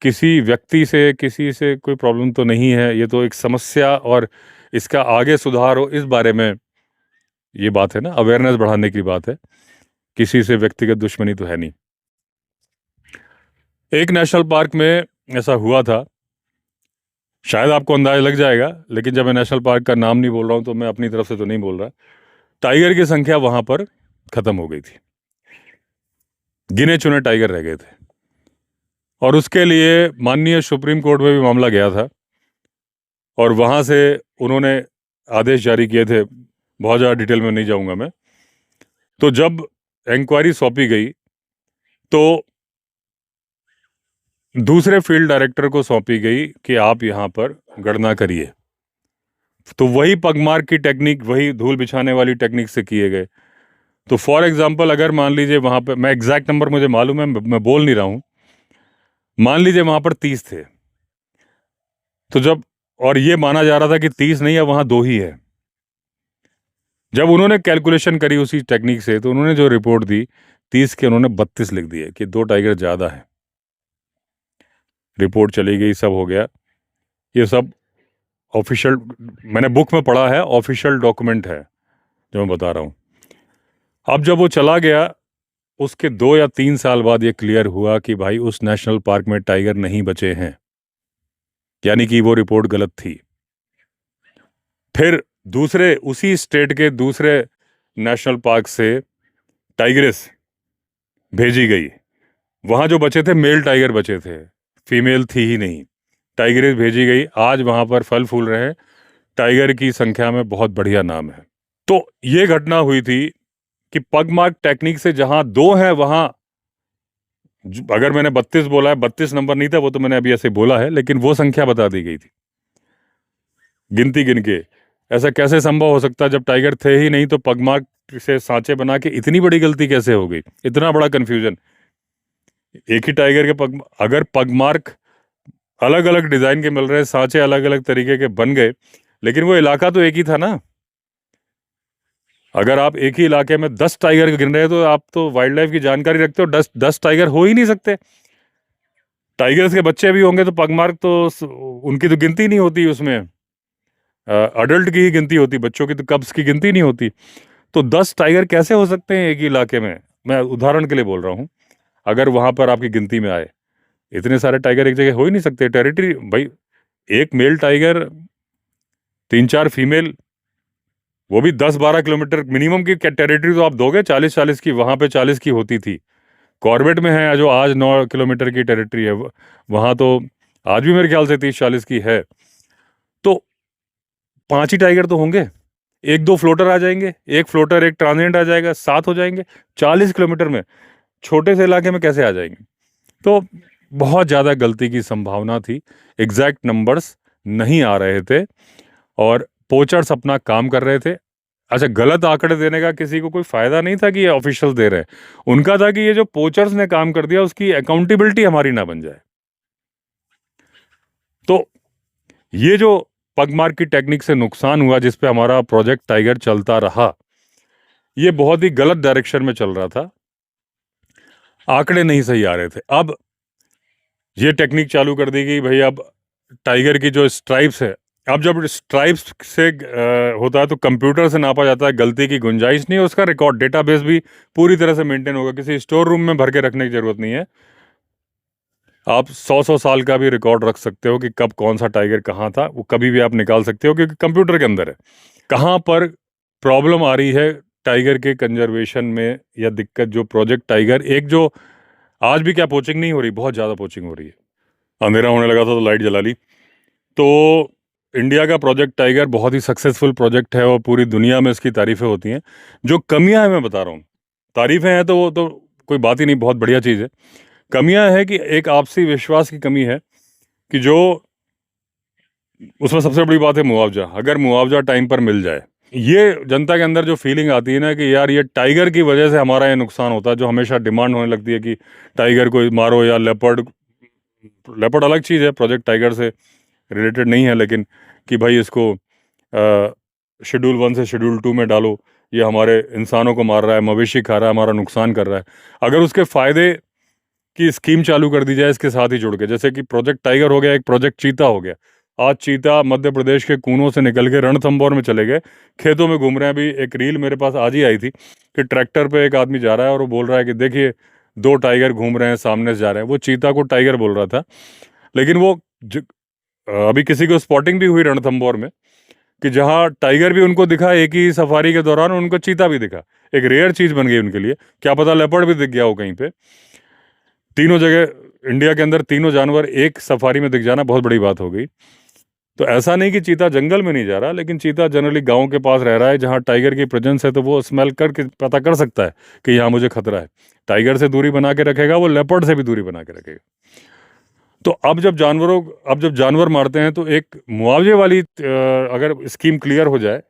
किसी व्यक्ति से, किसी से कोई प्रॉब्लम तो नहीं है। ये तो एक समस्या और इसका आगे सुधार हो, इस बारे में ये बात है ना, अवेयरनेस बढ़ाने की बात है। किसी से व्यक्तिगत दुश्मनी तो है नहीं। एक नेशनल पार्क में ऐसा हुआ था, शायद आपको अंदाजा लग जाएगा, लेकिन जब मैं नेशनल पार्क का नाम नहीं बोल रहा हूँ तो मैं अपनी तरफ से तो नहीं बोल रहा। टाइगर की संख्या वहां पर खत्म हो गई थी, गिने चुने टाइगर रह गए थे। और उसके लिए माननीय सुप्रीम कोर्ट में भी मामला गया था, और वहां से उन्होंने आदेश जारी किए थे। बहुत ज़्यादा डिटेल में नहीं जाऊंगा मैं। तो जब इंक्वायरी सौंपी गई तो दूसरे फील्ड डायरेक्टर को सौंपी गई कि आप यहाँ पर गणना करिए। तो वही पगमार्क की टेक्निक, वही धूल बिछाने वाली टेक्निक से किए गए। तो फॉर एग्जांपल, अगर मान लीजिए वहां पर, मैं एग्जैक्ट नंबर मुझे मालूम है, मैं बोल नहीं रहा हूं, मान लीजिए वहां पर 30 थे, तो जब, और ये माना जा रहा था कि 30 नहीं है, वहां 2 ही है। जब उन्होंने कैलकुलेशन करी उसी टेक्निक से, तो उन्होंने जो रिपोर्ट दी, 30 के उन्होंने 32 लिख दिए कि 2 टाइगर ज्यादा है। रिपोर्ट चली गई, सब हो गया। ये सब ऑफिशियल, मैंने बुक में पढ़ा है, ऑफिशियल डॉक्यूमेंट है जो मैं बता रहा हूं। अब जब वो चला गया, उसके 2 या 3 साल बाद ये क्लियर हुआ कि भाई उस नेशनल पार्क में टाइगर नहीं बचे हैं, यानी कि वो रिपोर्ट गलत थी। फिर दूसरे, उसी स्टेट के दूसरे नेशनल पार्क से टाइग्रेस भेजी गई। वहां जो बचे थे मेल टाइगर बचे थे, फीमेल थी ही नहीं। टाइग्रेस भेजी गई, आज वहां पर फल फूल रहे हैं, टाइगर की संख्या में बहुत बढ़िया नाम है। तो ये घटना हुई थी कि पगमार्क टेक्निक से जहां 2 हैं वहां, अगर मैंने 32 बोला है, 32 नंबर नहीं था वो, तो मैंने अभी ऐसे बोला है, लेकिन वो संख्या बता दी गई थी गिनती गिन के ऐसा कैसे संभव हो सकता है? जब टाइगर थे ही नहीं तो पगमार्क से सांचे बना के इतनी बड़ी गलती कैसे हो गई? इतना बड़ा कंफ्यूजन। एक ही टाइगर के पग, अगर पगमार्क अलग अलग डिजाइन के मिल रहे, सांचे अलग अलग तरीके के बन गए, लेकिन वो इलाका तो एक ही था ना। अगर आप एक ही इलाके में 10 टाइगर गिन रहे हो तो आप तो वाइल्ड लाइफ की जानकारी रखते हो, 10 टाइगर हो ही नहीं सकते। टाइगर्स के बच्चे भी होंगे तो पगमार्क तो उनकी तो गिनती नहीं होती उसमें। अडल्ट की ही गिनती होती, बच्चों की तो कब्स की गिनती नहीं होती। तो 10 टाइगर कैसे हो सकते हैं एक ही इलाके में? मैं उदाहरण के लिए बोल रहा हूँ, अगर वहां पर आपकी गिनती में आए। इतने सारे टाइगर एक जगह हो ही नहीं सकते। टेरिटरी भाई, एक मेल टाइगर, 3-4 फीमेल, वो भी 10-12 किलोमीटर मिनिमम की टेरिटरी तो आप दोगे। 40-40 की, वहां पे 40 की होती थी। कॉर्बेट में है जो आज 9 किलोमीटर की टेरिटरी है, वहां तो आज भी मेरे ख्याल से 30-40 की है। तो 5 ही टाइगर तो होंगे। एक दो फ्लोटर आ जाएंगे, एक फ्लोटर एक ट्रांजिएंट आ जाएगा, 7 हो जाएंगे। 40 किलोमीटर में छोटे से इलाके में कैसे आ जाएंगे? तो बहुत ज़्यादा गलती की संभावना थी। एग्जैक्ट नंबर्स नहीं आ रहे थे और पोचर्स अपना काम कर रहे थे। अच्छा, गलत आंकड़े देने का किसी को कोई फायदा नहीं था कि ये ऑफिशियल दे रहे हैं। उनका था कि ये जो पोचर्स ने काम कर दिया उसकी अकाउंटेबिलिटी हमारी ना बन जाए। तो ये जो पगमार्क की टेक्निक से नुकसान हुआ, जिस पे हमारा प्रोजेक्ट टाइगर चलता रहा, ये बहुत ही गलत डायरेक्शन में चल रहा था। आंकड़े नहीं सही आ रहे थे। अब ये टेक्निक चालू कर दी गई भाई। अब टाइगर की जो स्ट्राइप्स है, अब जब स्ट्राइप्स से होता है तो कंप्यूटर से नापा जाता है, गलती की गुंजाइश नहीं है। उसका रिकॉर्ड डेटाबेस भी पूरी तरह से मेंटेन होगा। किसी स्टोर रूम में भर के रखने की जरूरत नहीं है। आप 100-100 साल का भी रिकॉर्ड रख सकते हो कि कब कौन सा टाइगर कहाँ था, वो कभी भी आप निकाल सकते हो क्योंकि कंप्यूटर के अंदर है। कहाँ पर प्रॉब्लम आ रही है टाइगर के कंजर्वेशन में या दिक्कत, जो प्रोजेक्ट टाइगर, एक जो आज भी क्या पोचिंग नहीं हो रही, बहुत ज़्यादा पोचिंग हो रही है। अंधेरा होने लगा था तो लाइट जला ली। तो इंडिया का प्रोजेक्ट टाइगर बहुत ही सक्सेसफुल प्रोजेक्ट है और पूरी दुनिया में इसकी तारीफें होती हैं। जो कमियां हैं मैं बता रहा हूँ। तारीफें हैं तो वो तो कोई बात ही नहीं, बहुत बढ़िया चीज़ है। कमियां है कि एक आपसी विश्वास की कमी है कि जो उसमें सबसे बड़ी बात है मुआवजा। अगर मुआवजा टाइम पर मिल जाए, ये जनता के अंदर जो फीलिंग आती है ना कि यार ये टाइगर की वजह से हमारा ये नुकसान होता है, जो हमेशा डिमांड होने लगती है कि टाइगर को मारो या लेपर्ड। लेपर्ड अलग चीज़ है, प्रोजेक्ट टाइगर से रिलेटेड नहीं है, लेकिन कि भाई इसको शेड्यूल 1 से शेड्यूल 2 में डालो, ये हमारे इंसानों को मार रहा है, मवेशी खा रहा है, हमारा नुकसान कर रहा है। अगर उसके फायदे की स्कीम चालू कर दी जाए इसके साथ ही जुड़ के, जैसे कि प्रोजेक्ट टाइगर हो गया, एक प्रोजेक्ट चीता हो गया। आज चीता मध्य प्रदेश के कूनों से निकल के रणथंभौर में चले गए, खेतों में घूम रहे हैं। अभी एक रील मेरे पास आज ही आई थी कि ट्रैक्टर पे एक आदमी जा रहा है और वो बोल रहा है कि देखिए 2 टाइगर घूम रहे हैं, सामने से जा रहे हैं। वो चीता को टाइगर बोल रहा था, लेकिन वो अभी किसी को स्पॉटिंग भी हुई रणथंभौर में कि जहाँ टाइगर भी उनको दिखा एक ही सफारी के दौरान, उनको चीता भी दिखा। एक रेयर चीज बन गई उनके लिए। क्या पता लेपर्ड भी दिख गया हो कहीं पे। तीनों जगह इंडिया के अंदर तीनों जानवर एक सफारी में दिख जाना बहुत बड़ी बात हो गई। तो ऐसा नहीं कि चीता जंगल में नहीं जा रहा, लेकिन चीता जनरली गांव के पास रह रहा है जहां टाइगर की प्रेजेंस है, तो वो स्मेल करके पता कर सकता है कि यहाँ मुझे खतरा है। टाइगर से दूरी बना के रखेगा, वो लेपर्ड से भी दूरी बना के रखेगा। तो अब जब जानवर मारते हैं तो एक मुआवजे वाली अगर स्कीम क्लियर हो जाए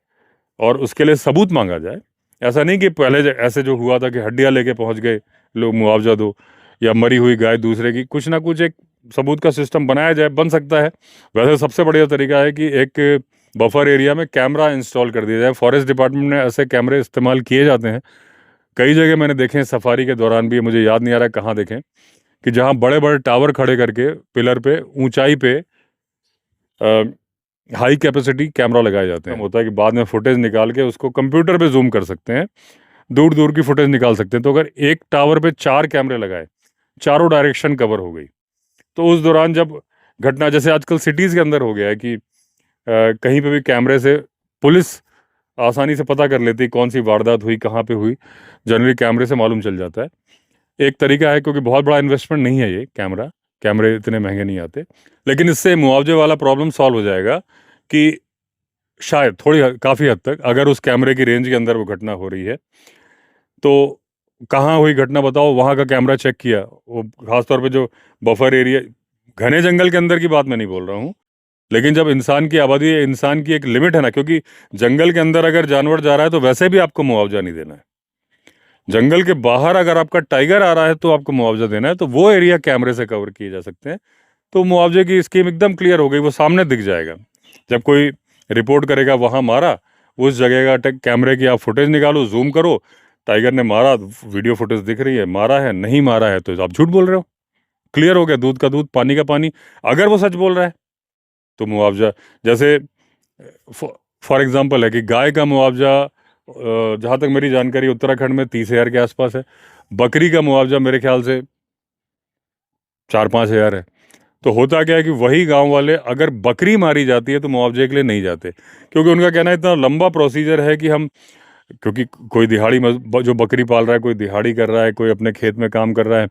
और उसके लिए सबूत मांगा जाए। ऐसा नहीं कि पहले ऐसे जो हुआ था कि हड्डियां लेके पहुंच गए लोग, मुआवजा दो, या मरी हुई गाय दूसरे की, कुछ ना कुछ एक सबूत का सिस्टम बनाया जाए, बन सकता है। वैसे सबसे बढ़िया तरीका है कि एक बफर एरिया में कैमरा इंस्टॉल कर दिया जाए। फॉरेस्ट डिपार्टमेंट में ऐसे कैमरे इस्तेमाल किए जाते हैं कई जगह, मैंने देखे हैं सफारी के दौरान भी। मुझे याद नहीं आ रहा है कहाँ देखें, कि जहाँ बड़े बड़े टावर खड़े करके पिलर पे ऊंचाई पे हाई कैपेसिटी कैमरा लगाए जाते हैं। होता है कि बाद में फुटेज निकाल के उसको कंप्यूटर पे जूम कर सकते हैं, दूर दूर की फुटेज निकाल सकते हैं। तो अगर एक टावर पे 4 कैमरे लगाए, चारों डायरेक्शन कवर हो गई, तो उस दौरान जब घटना, जैसे आजकल सिटीज़ के अंदर हो गया है कि कहीं पे भी कैमरे से पुलिस आसानी से पता कर लेती कौन सी वारदात हुई, कहाँ पे हुई, जनरली कैमरे से मालूम चल जाता है। एक तरीका है, क्योंकि बहुत बड़ा इन्वेस्टमेंट नहीं है ये कैमरे इतने महंगे नहीं आते। लेकिन इससे मुआवजे वाला प्रॉब्लम सॉल्व हो जाएगा कि शायद थोड़ी काफ़ी हद तक, अगर उस कैमरे की रेंज के अंदर वो घटना हो रही है तो कहाँ हुई घटना बताओ, वहाँ का कैमरा चेक किया। वो खासतौर पे जो बफर एरिया, घने जंगल के अंदर की बात मैं नहीं बोल रहा हूँ, लेकिन जब इंसान की आबादी है, इंसान की एक लिमिट है ना, क्योंकि जंगल के अंदर अगर जानवर जा रहा है तो वैसे भी आपको मुआवजा नहीं देना है। जंगल के बाहर अगर आपका टाइगर आ रहा है तो आपको मुआवजा देना है, तो वो एरिया कैमरे से कवर किए जा सकते हैं। तो मुआवजे की स्कीम एकदम क्लियर हो गई, वो सामने दिख जाएगा। जब कोई रिपोर्ट करेगा वहां मारा, उस जगह का कैमरे की आप फुटेज निकालो, जूम करो, टाइगर ने मारा, वीडियो फुटेज दिख रही है, मारा है नहीं मारा है तो आप झूठ बोल रहे हो, क्लियर हो गया, दूध का दूध पानी का पानी। अगर वो सच बोल रहा है तो मुआवजा, जैसे फॉर एग्जाम्पल है कि गाय का मुआवजा जहाँ तक मेरी जानकारी उत्तराखंड में 30,000 के आसपास है। बकरी का मुआवजा मेरे ख्याल से 4-5 हज़ार है। तो होता क्या है कि वही गांव वाले अगर बकरी मारी जाती है तो मुआवजे के लिए नहीं जाते, क्योंकि उनका कहना है इतना लंबा प्रोसीजर है कि हम, क्योंकि कोई दिहाड़ी जो बकरी पाल रहा है, कोई दिहाड़ी कर रहा है, कोई अपने खेत में काम कर रहा है,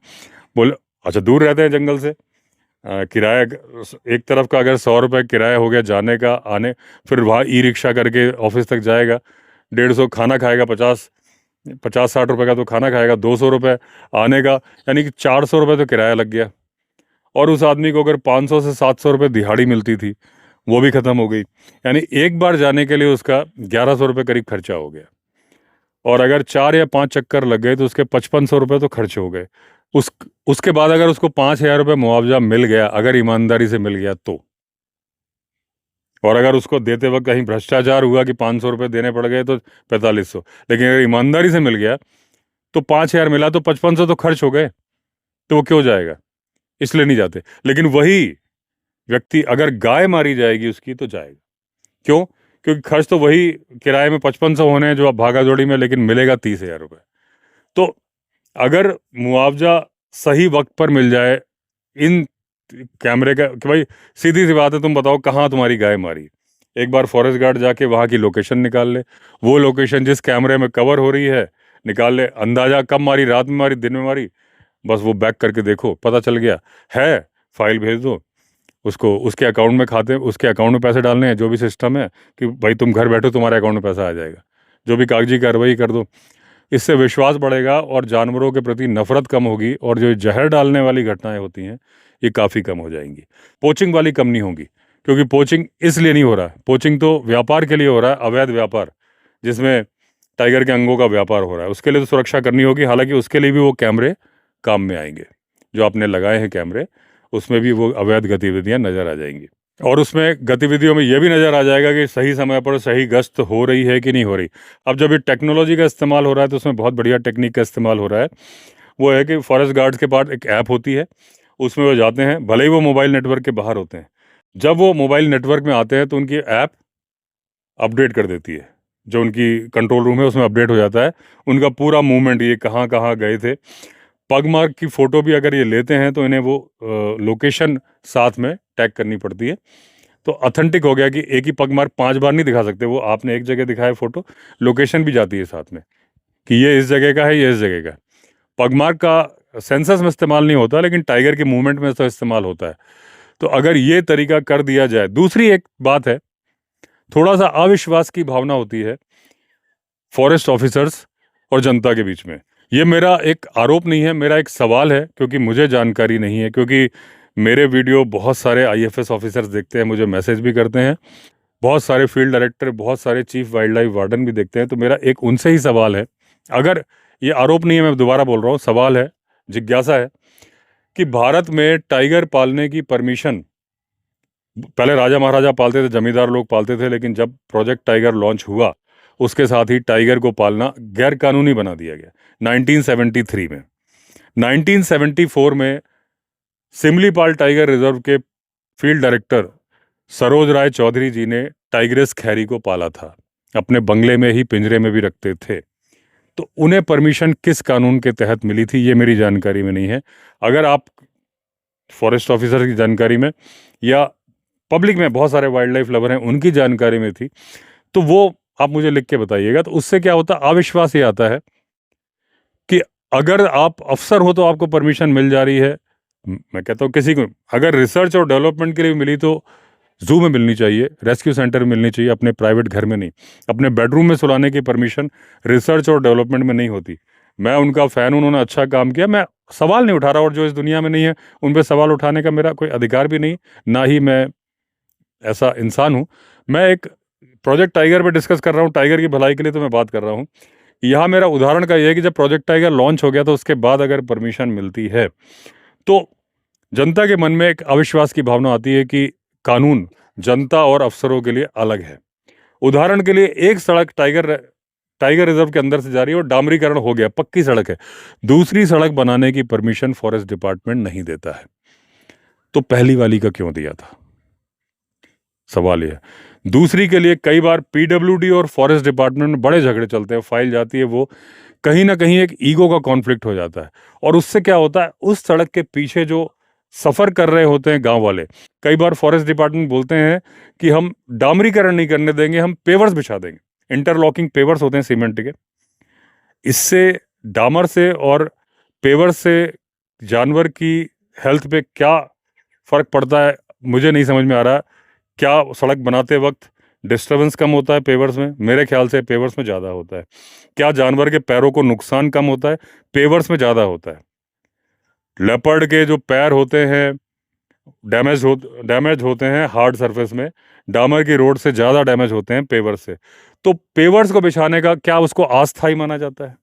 बोले अच्छा दूर रहते हैं जंगल से, किराया एक तरफ का अगर 100 रुपये किराया हो गया जाने का आने, फिर वहाँ ई रिक्शा करके ऑफिस तक जाएगा, 150 खाना खाएगा, 50-60 रुपये का तो खाना खाएगा, 200 रुपये आने का, यानी कि 400 रुपये तो किराया लग गया। और उस आदमी को अगर 500 से 700 रुपये दिहाड़ी मिलती थी, वो भी ख़त्म हो गई, यानी एक बार जाने के लिए उसका 1100 रुपये करीब खर्चा हो गया। और अगर 4 या 5 चक्कर लग गए तो उसके 5500 रुपये तो खर्च हो गए। उसके बाद अगर उसको 5,000 रुपये मुआवजा मिल गया, अगर ईमानदारी से मिल गया तो, और अगर उसको देते वक्त कहीं भ्रष्टाचार हुआ कि 500 रुपये देने पड़ गए तो 4500, लेकिन अगर ईमानदारी से मिल गया तो 5,000 मिला तो 5500 तो खर्च हो गए, तो वो क्यों जाएगा? इसलिए नहीं जाते। लेकिन वही व्यक्ति अगर गाय मारी जाएगी उसकी तो जाएगा। क्यों? क्योंकि खर्च तो वही किराए में 5500 होने हैं जो आप भागा दौड़ी में, लेकिन मिलेगा 30,000 रुपये। तो अगर मुआवजा सही वक्त पर मिल जाए, इन कैमरे का कि भाई सीधी सी बात है, तुम बताओ कहाँ तुम्हारी गाय मारी, एक बार फॉरेस्ट गार्ड जाके वहाँ की लोकेशन निकाल ले, वो लोकेशन जिस कैमरे में कवर हो रही है निकाल ले, अंदाजा कब मारी, रात में मारी दिन में मारी, बस वो बैक करके देखो, पता चल गया है, फाइल भेज दो उसको, उसके अकाउंट में खाते, उसके अकाउंट में पैसे डालने हैं, जो भी सिस्टम है कि भाई तुम घर बैठो तुम्हारे अकाउंट में पैसा आ जाएगा, जो भी कागजी कार्रवाई कर दो। इससे विश्वास बढ़ेगा और जानवरों के प्रति नफरत कम होगी, और जो जहर डालने वाली घटनाएं होती हैं ये काफ़ी कम हो जाएंगी। पोचिंग वाली कम नहीं होगी, क्योंकि पोचिंग इसलिए नहीं हो रहा है, पोचिंग तो व्यापार के लिए हो रहा है, अवैध व्यापार जिसमें टाइगर के अंगों का व्यापार हो रहा है, उसके लिए तो सुरक्षा करनी होगी। हालांकि उसके लिए भी वो कैमरे काम में आएंगे, जो आपने लगाए हैं कैमरे, उसमें भी वो अवैध गतिविधियां नजर आ जाएंगी। और उसमें गतिविधियों में यह भी नज़र आ जाएगा कि सही समय पर सही गश्त हो रही है कि नहीं हो रही। अब जब ये टेक्नोलॉजी का इस्तेमाल हो रहा है तो उसमें बहुत बढ़िया टेक्निक का इस्तेमाल हो रहा है। वो है कि फॉरेस्ट गार्ड्स के पास एक ऐप होती है, उसमें वो जाते हैं, भले ही वो मोबाइल नेटवर्क के बाहर होते हैं, जब वो मोबाइल नेटवर्क में आते हैं तो उनकी ऐप अपडेट कर देती है, जो उनकी कंट्रोल रूम है उसमें अपडेट हो जाता है उनका पूरा मूवमेंट, ये कहाँ कहाँ गए थे। पगमार्क की फ़ोटो भी अगर ये लेते हैं तो इन्हें वो लोकेशन साथ में टैग करनी पड़ती है, तो ऑथेंटिक हो गया कि एक ही पगमार्क 5 बार नहीं दिखा सकते, वो आपने एक जगह दिखाया फ़ोटो, लोकेशन भी जाती है साथ में कि ये इस जगह का है, ये इस जगह का है। पगमार्क का सेंसस में इस्तेमाल नहीं होता, लेकिन टाइगर के मूवमेंट में तो इस्तेमाल होता है। तो अगर ये तरीका कर दिया जाए, दूसरी एक बात है, थोड़ा सा अविश्वास की भावना होती है फॉरेस्ट ऑफिसर्स और जनता के बीच में। ये मेरा एक आरोप नहीं है, मेरा एक सवाल है, क्योंकि मुझे जानकारी नहीं है, क्योंकि मेरे वीडियो बहुत सारे आईएफएस ऑफिसर्स देखते हैं, मुझे मैसेज भी करते हैं, बहुत सारे फील्ड डायरेक्टर, बहुत सारे चीफ वाइल्ड लाइफ वार्डन भी देखते हैं। तो मेरा एक उनसे ही सवाल है, अगर ये आरोप नहीं है, मैं दोबारा बोल रहा हूँ, सवाल है, जिज्ञासा है कि भारत में टाइगर पालने की परमिशन, पहले राजा महाराजा पालते थे, जमींदार लोग पालते थे, लेकिन जब प्रोजेक्ट टाइगर लॉन्च हुआ उसके साथ ही टाइगर को पालना गैर कानूनी बना दिया गया 1973 में। 1974 में सिमलीपाल टाइगर रिजर्व के फील्ड डायरेक्टर सरोज राय चौधरी जी ने टाइग्रेस खैरी को पाला था, अपने बंगले में ही पिंजरे में भी रखते थे। तो उन्हें परमिशन किस कानून के तहत मिली थी ये मेरी जानकारी में नहीं है। अगर आप फॉरेस्ट ऑफिसर की जानकारी में या पब्लिक में बहुत सारे वाइल्ड लाइफ लवर हैं उनकी जानकारी में थी तो वो आप मुझे लिख के बताइएगा। तो उससे क्या होता, अविश्वास ये आता है कि अगर आप अफसर हो तो आपको परमिशन मिल जा रही है। मैं कहता हूँ किसी को अगर रिसर्च और डेवलपमेंट के लिए मिली तो जू में मिलनी चाहिए, रेस्क्यू सेंटर में मिलनी चाहिए, अपने प्राइवेट घर में नहीं। अपने बेडरूम में सुलाने की परमिशन रिसर्च और डेवलपमेंट में नहीं होती। मैं उनका फ़ैन हूँ, उन्होंने अच्छा काम किया, मैं सवाल नहीं उठा रहा, और जो इस दुनिया में नहीं है उन पर सवाल उठाने का मेरा कोई अधिकार भी नहीं, ना ही मैं ऐसा इंसान हूँ। मैं एक प्रोजेक्ट टाइगर पे डिस्कस कर रहा हूँ, टाइगर की भलाई के लिए तो मैं बात कर रहा हूँ। यहाँ मेरा उदाहरण का ये है कि जब प्रोजेक्ट टाइगर लॉन्च हो गया तो उसके बाद अगर परमिशन मिलती है तो जनता के मन में एक अविश्वास की भावना आती है कि कानून जनता और अफसरों के लिए अलग है। उदाहरण के लिए एक सड़क टाइगर रिजर्व के अंदर से जा रही है और डामरीकरण हो गया, पक्की सड़क है, दूसरी सड़क बनाने की परमिशन फॉरेस्ट डिपार्टमेंट नहीं देता है। तो पहली वाली का क्यों दिया था, सवाल यह है। दूसरी के लिए कई बार पीडब्ल्यूडी और फॉरेस्ट डिपार्टमेंट में बड़े झगड़े चलते हैं, फाइल जाती है, वो कहीं ना कहीं एक ईगो का कॉन्फ्लिक्ट हो जाता है। और उससे क्या होता है, उस सड़क के पीछे जो सफर कर रहे होते हैं गांव वाले, कई बार फॉरेस्ट डिपार्टमेंट बोलते हैं कि हम डामरीकरण नहीं करने देंगे, हम पेवर्स बिछा देंगे। इंटरलॉकिंग पेवर्स होते हैं सीमेंट के। इससे, डामर से और पेवर से जानवर की हेल्थ पे क्या फर्क पड़ता है मुझे नहीं समझ में आ रहा। क्या सड़क बनाते वक्त डिस्टरबेंस कम होता है पेवर्स में? मेरे ख्याल से पेवर्स में ज़्यादा होता है। क्या जानवर के पैरों को नुकसान कम होता है? पेवर्स में ज़्यादा होता है। लेपर्ड के जो पैर होते हैं डैमेज होते हैं हार्ड सरफेस में, डामर की रोड से ज़्यादा डैमेज होते हैं पेवर्स से। तो पेवर्स को बिछाने का क्या उसको अस्थाई माना जाता है?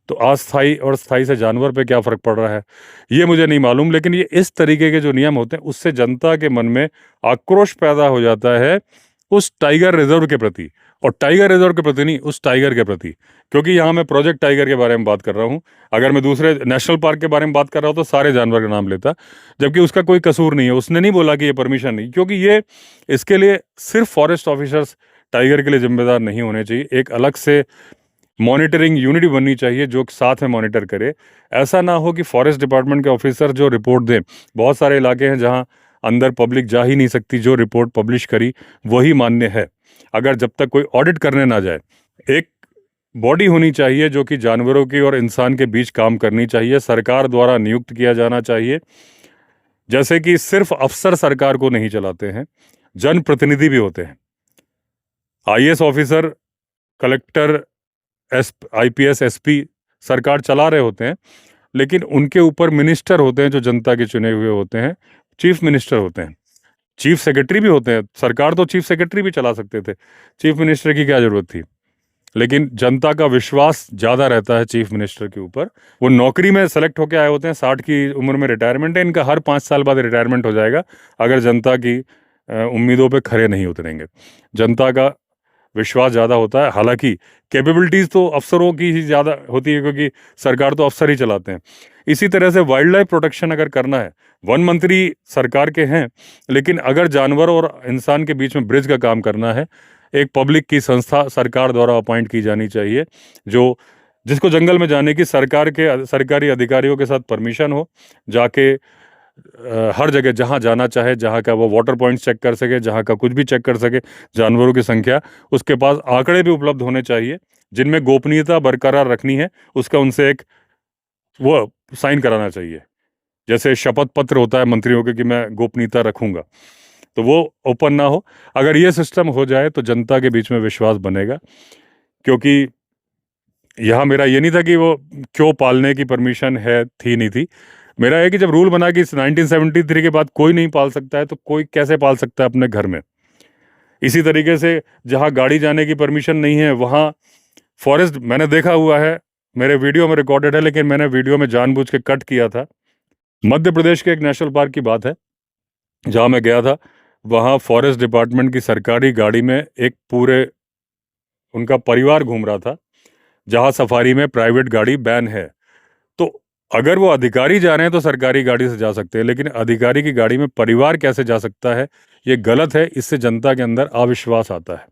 तो अस्थाई और स्थाई से जानवर पे क्या फ़र्क पड़ रहा है ये मुझे नहीं मालूम, लेकिन ये इस तरीके के जो नियम होते हैं उससे जनता के मन में आक्रोश पैदा हो जाता है उस टाइगर रिजर्व के प्रति। और टाइगर रिजर्व के प्रति नहीं, उस टाइगर के प्रति। क्योंकि यहाँ मैं प्रोजेक्ट टाइगर के बारे में बात कर रहा हूँ। अगर मैं दूसरे नेशनल पार्क के बारे में बात कर रहा हूँ तो सारे जानवर का नाम लेता, जबकि उसका कोई कसूर नहीं है। उसने नहीं बोला कि ये परमिशन नहीं, क्योंकि ये इसके लिए सिर्फ फॉरेस्ट ऑफिसर्स टाइगर के लिए जिम्मेदार नहीं होने चाहिए। एक अलग से मॉनिटरिंग यूनिट बननी चाहिए जो साथ में मॉनिटर करे। ऐसा ना हो कि फॉरेस्ट डिपार्टमेंट के ऑफिसर जो रिपोर्ट दें, बहुत सारे इलाके हैं जहां अंदर पब्लिक जा ही नहीं सकती, जो रिपोर्ट पब्लिश करी वही मान्य है, अगर जब तक कोई ऑडिट करने ना जाए। एक बॉडी होनी चाहिए जो कि जानवरों की और इंसान के बीच काम करनी चाहिए, सरकार द्वारा नियुक्त किया जाना चाहिए। जैसे कि सिर्फ अफसर सरकार को नहीं चलाते हैं, जनप्रतिनिधि भी होते हैं। IAS officer, collector, IPS, SP सरकार चला रहे होते हैं, लेकिन उनके ऊपर मिनिस्टर होते हैं जो जनता के चुने हुए होते हैं, चीफ मिनिस्टर होते हैं, चीफ सेक्रेटरी भी होते हैं। सरकार तो चीफ सेक्रेटरी भी चला सकते थे, चीफ मिनिस्टर की क्या जरूरत थी? लेकिन जनता का विश्वास ज़्यादा रहता है चीफ मिनिस्टर के ऊपर। वो नौकरी में सेलेक्ट होकर आए होते हैं, 60 की उम्र में रिटायरमेंट है इनका, हर 5 साल बाद रिटायरमेंट हो जाएगा अगर जनता की उम्मीदों पे खरे नहीं उतरेंगे। जनता का विश्वास ज़्यादा होता है। हालांकि कैपेबिलिटीज़ तो अफसरों की ही ज़्यादा होती है, क्योंकि सरकार तो अफसर ही चलाते हैं। इसी तरह से वाइल्ड लाइफ प्रोटेक्शन अगर करना है, वन मंत्री सरकार के हैं, लेकिन अगर जानवर और इंसान के बीच में ब्रिज का काम करना है, एक पब्लिक की संस्था सरकार द्वारा अपॉइंट की जानी चाहिए, जो जिसको जंगल में जाने की सरकारी अधिकारियों के साथ परमिशन हो, जाके हर जगह जहाँ जाना चाहे, जहाँ का वो वाटर पॉइंट्स चेक कर सके, जहाँ का कुछ भी चेक कर सके, जानवरों की संख्या, उसके पास आंकड़े भी उपलब्ध होने चाहिए जिनमें गोपनीयता बरकरार रखनी है, उसका उनसे एक वो साइन कराना चाहिए। जैसे शपथ पत्र होता है मंत्रियों के कि मैं गोपनीयता रखूंगा, तो वो ओपन ना हो। अगर ये सिस्टम हो जाए तो जनता के बीच में विश्वास बनेगा। क्योंकि यहाँ मेरा ये नहीं था कि वो क्यों पालने की परमिशन है, थी नहीं थी। मेरा है कि जब रूल बना कि 1973 के बाद कोई नहीं पाल सकता है, तो कोई कैसे पाल सकता है अपने घर में? इसी तरीके से जहाँ गाड़ी जाने की परमिशन नहीं है वहाँ फॉरेस्ट, मैंने देखा हुआ है, मेरे वीडियो में रिकॉर्डेड है, लेकिन मैंने वीडियो में जानबूझ के कट किया था। मध्य प्रदेश के एक नेशनल पार्क की बात है जहाँ मैं गया था। वहाँ फॉरेस्ट डिपार्टमेंट की सरकारी गाड़ी में एक पूरे उनका परिवार घूम रहा था, जहाँ सफारी में प्राइवेट गाड़ी बैन है। तो अगर वो अधिकारी जा रहे हैं तो सरकारी गाड़ी से जा सकते हैं, लेकिन अधिकारी की गाड़ी में परिवार कैसे जा सकता है? ये गलत है। इससे जनता के अंदर अविश्वास आता है,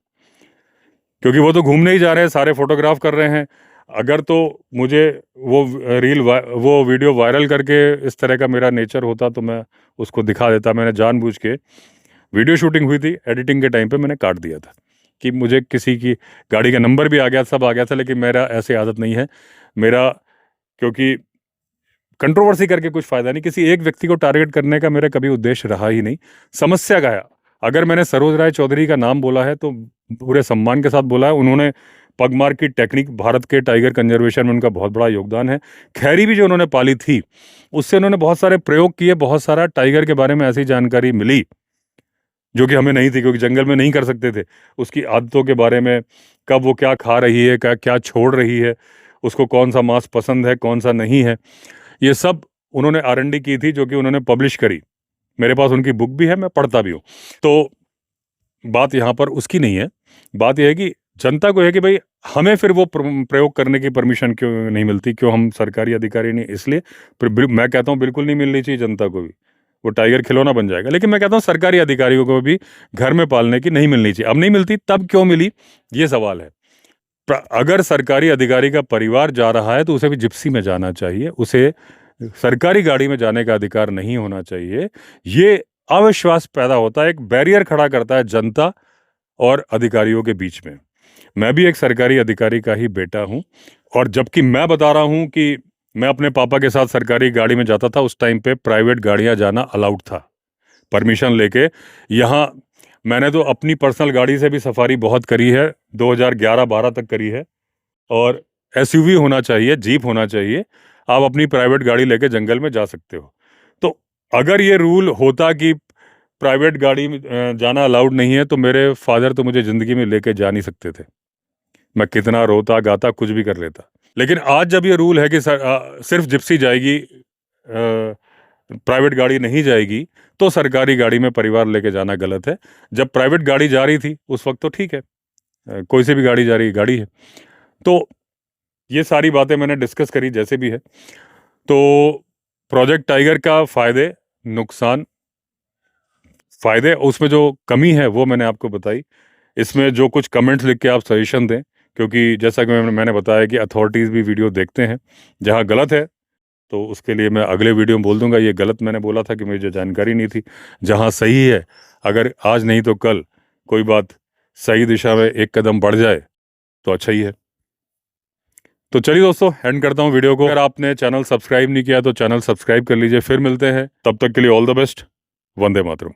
क्योंकि वो तो घूमने ही जा रहे हैं, सारे फोटोग्राफ कर रहे हैं। अगर तो मुझे वो वो वीडियो वायरल करके इस तरह का मेरा नेचर होता तो मैं उसको दिखा देता। मैंने जानबूझ के, वीडियो शूटिंग हुई थी, एडिटिंग के टाइम पे मैंने काट दिया था कि मुझे किसी की गाड़ी का नंबर भी आ गया, सब आ गया था, लेकिन मेरा ऐसी आदत नहीं है। मेरा, क्योंकि कंट्रोवर्सी करके कुछ फायदा नहीं, किसी एक व्यक्ति को टारगेट करने का मेरा कभी उद्देश्य रहा ही नहीं। समस्या का है, अगर मैंने सरोज राय चौधरी का नाम बोला है तो पूरे सम्मान के साथ बोला है। उन्होंने पगमार्क की टेक्निक, भारत के टाइगर कंजर्वेशन में उनका बहुत बड़ा योगदान है। खैरी भी जो उन्होंने पाली थी, उससे उन्होंने बहुत सारे प्रयोग किए, बहुत सारा टाइगर के बारे में ऐसी जानकारी मिली जो कि हमें नहीं थी, क्योंकि जंगल में नहीं कर सकते थे। उसकी आदतों के बारे में, कब वो क्या खा रही है, क्या क्या छोड़ रही है, उसको कौन सा मांस पसंद है, कौन सा नहीं है, ये सब उन्होंने R&D की थी, जो कि उन्होंने पब्लिश करी। मेरे पास उनकी बुक भी है, मैं पढ़ता भी हूँ। तो बात यहाँ पर उसकी नहीं है, बात यह है कि जनता को है कि भाई हमें फिर वो प्रयोग करने की परमिशन क्यों नहीं मिलती, क्यों हम सरकारी अधिकारी नहीं, इसलिए मैं कहता हूँ बिल्कुल नहीं मिलनी चाहिए जनता को भी। वो टाइगर खिलौना बन जाएगा। लेकिन मैं कहता हूँ सरकारी अधिकारियों को भी घर में पालने की नहीं मिलनी चाहिए। अब नहीं मिलती, तब क्यों मिली, ये सवाल है। अगर सरकारी अधिकारी का परिवार जा रहा है तो उसे भी जिप्सी में जाना चाहिए, उसे सरकारी गाड़ी में जाने का अधिकार नहीं होना चाहिए। ये अविश्वास पैदा होता है, एक बैरियर खड़ा करता है जनता और अधिकारियों के बीच में। मैं भी एक सरकारी अधिकारी का ही बेटा हूं, और जबकि मैं बता रहा हूं कि मैं अपने पापा के साथ सरकारी गाड़ी में जाता था, उस टाइम पे प्राइवेट गाड़ियां जाना अलाउड था, परमिशन लेके। यहाँ मैंने तो अपनी पर्सनल गाड़ी से भी सफारी बहुत करी है, 2011-12 तक करी है। और SUV होना चाहिए, जीप होना चाहिए, आप अपनी प्राइवेट गाड़ी लेके जंगल में जा सकते हो। तो अगर ये रूल होता कि प्राइवेट गाड़ी में जाना अलाउड नहीं है, तो मेरे फादर तो मुझे ज़िंदगी में लेके जा नहीं सकते थे। मैं कितना रोता गाता कुछ भी कर लेता। लेकिन आज जब ये रूल है कि सिर्फ जिप्सी जाएगी, प्राइवेट गाड़ी नहीं जाएगी, तो सरकारी गाड़ी में परिवार लेके जाना गलत है। जब प्राइवेट गाड़ी जा रही थी उस वक्त तो ठीक है, कोई सी भी गाड़ी जा रही गाड़ी है। तो ये सारी बातें मैंने डिस्कस करी जैसे भी है। तो प्रोजेक्ट टाइगर का फ़ायदे, नुकसान, फ़ायदे उसमें जो कमी है वो मैंने आपको बताई। इसमें जो कुछ कमेंट्स लिख के आप सजेशन दें, क्योंकि जैसा कि मैंने बताया कि अथॉरिटीज़ भी वीडियो देखते हैं। जहाँ गलत है तो उसके लिए मैं अगले वीडियो में बोल दूंगा ये गलत मैंने बोला था कि मुझे जानकारी नहीं थी। जहाँ सही है, अगर आज नहीं तो कल कोई बात सही दिशा में एक कदम बढ़ जाए तो अच्छा ही है। तो चलिए दोस्तों, एंड करता हूँ वीडियो को। अगर आपने चैनल सब्सक्राइब नहीं किया तो चैनल सब्सक्राइब कर लीजिए। फिर मिलते हैं, तब तक के लिए all the best. Vande Mataram.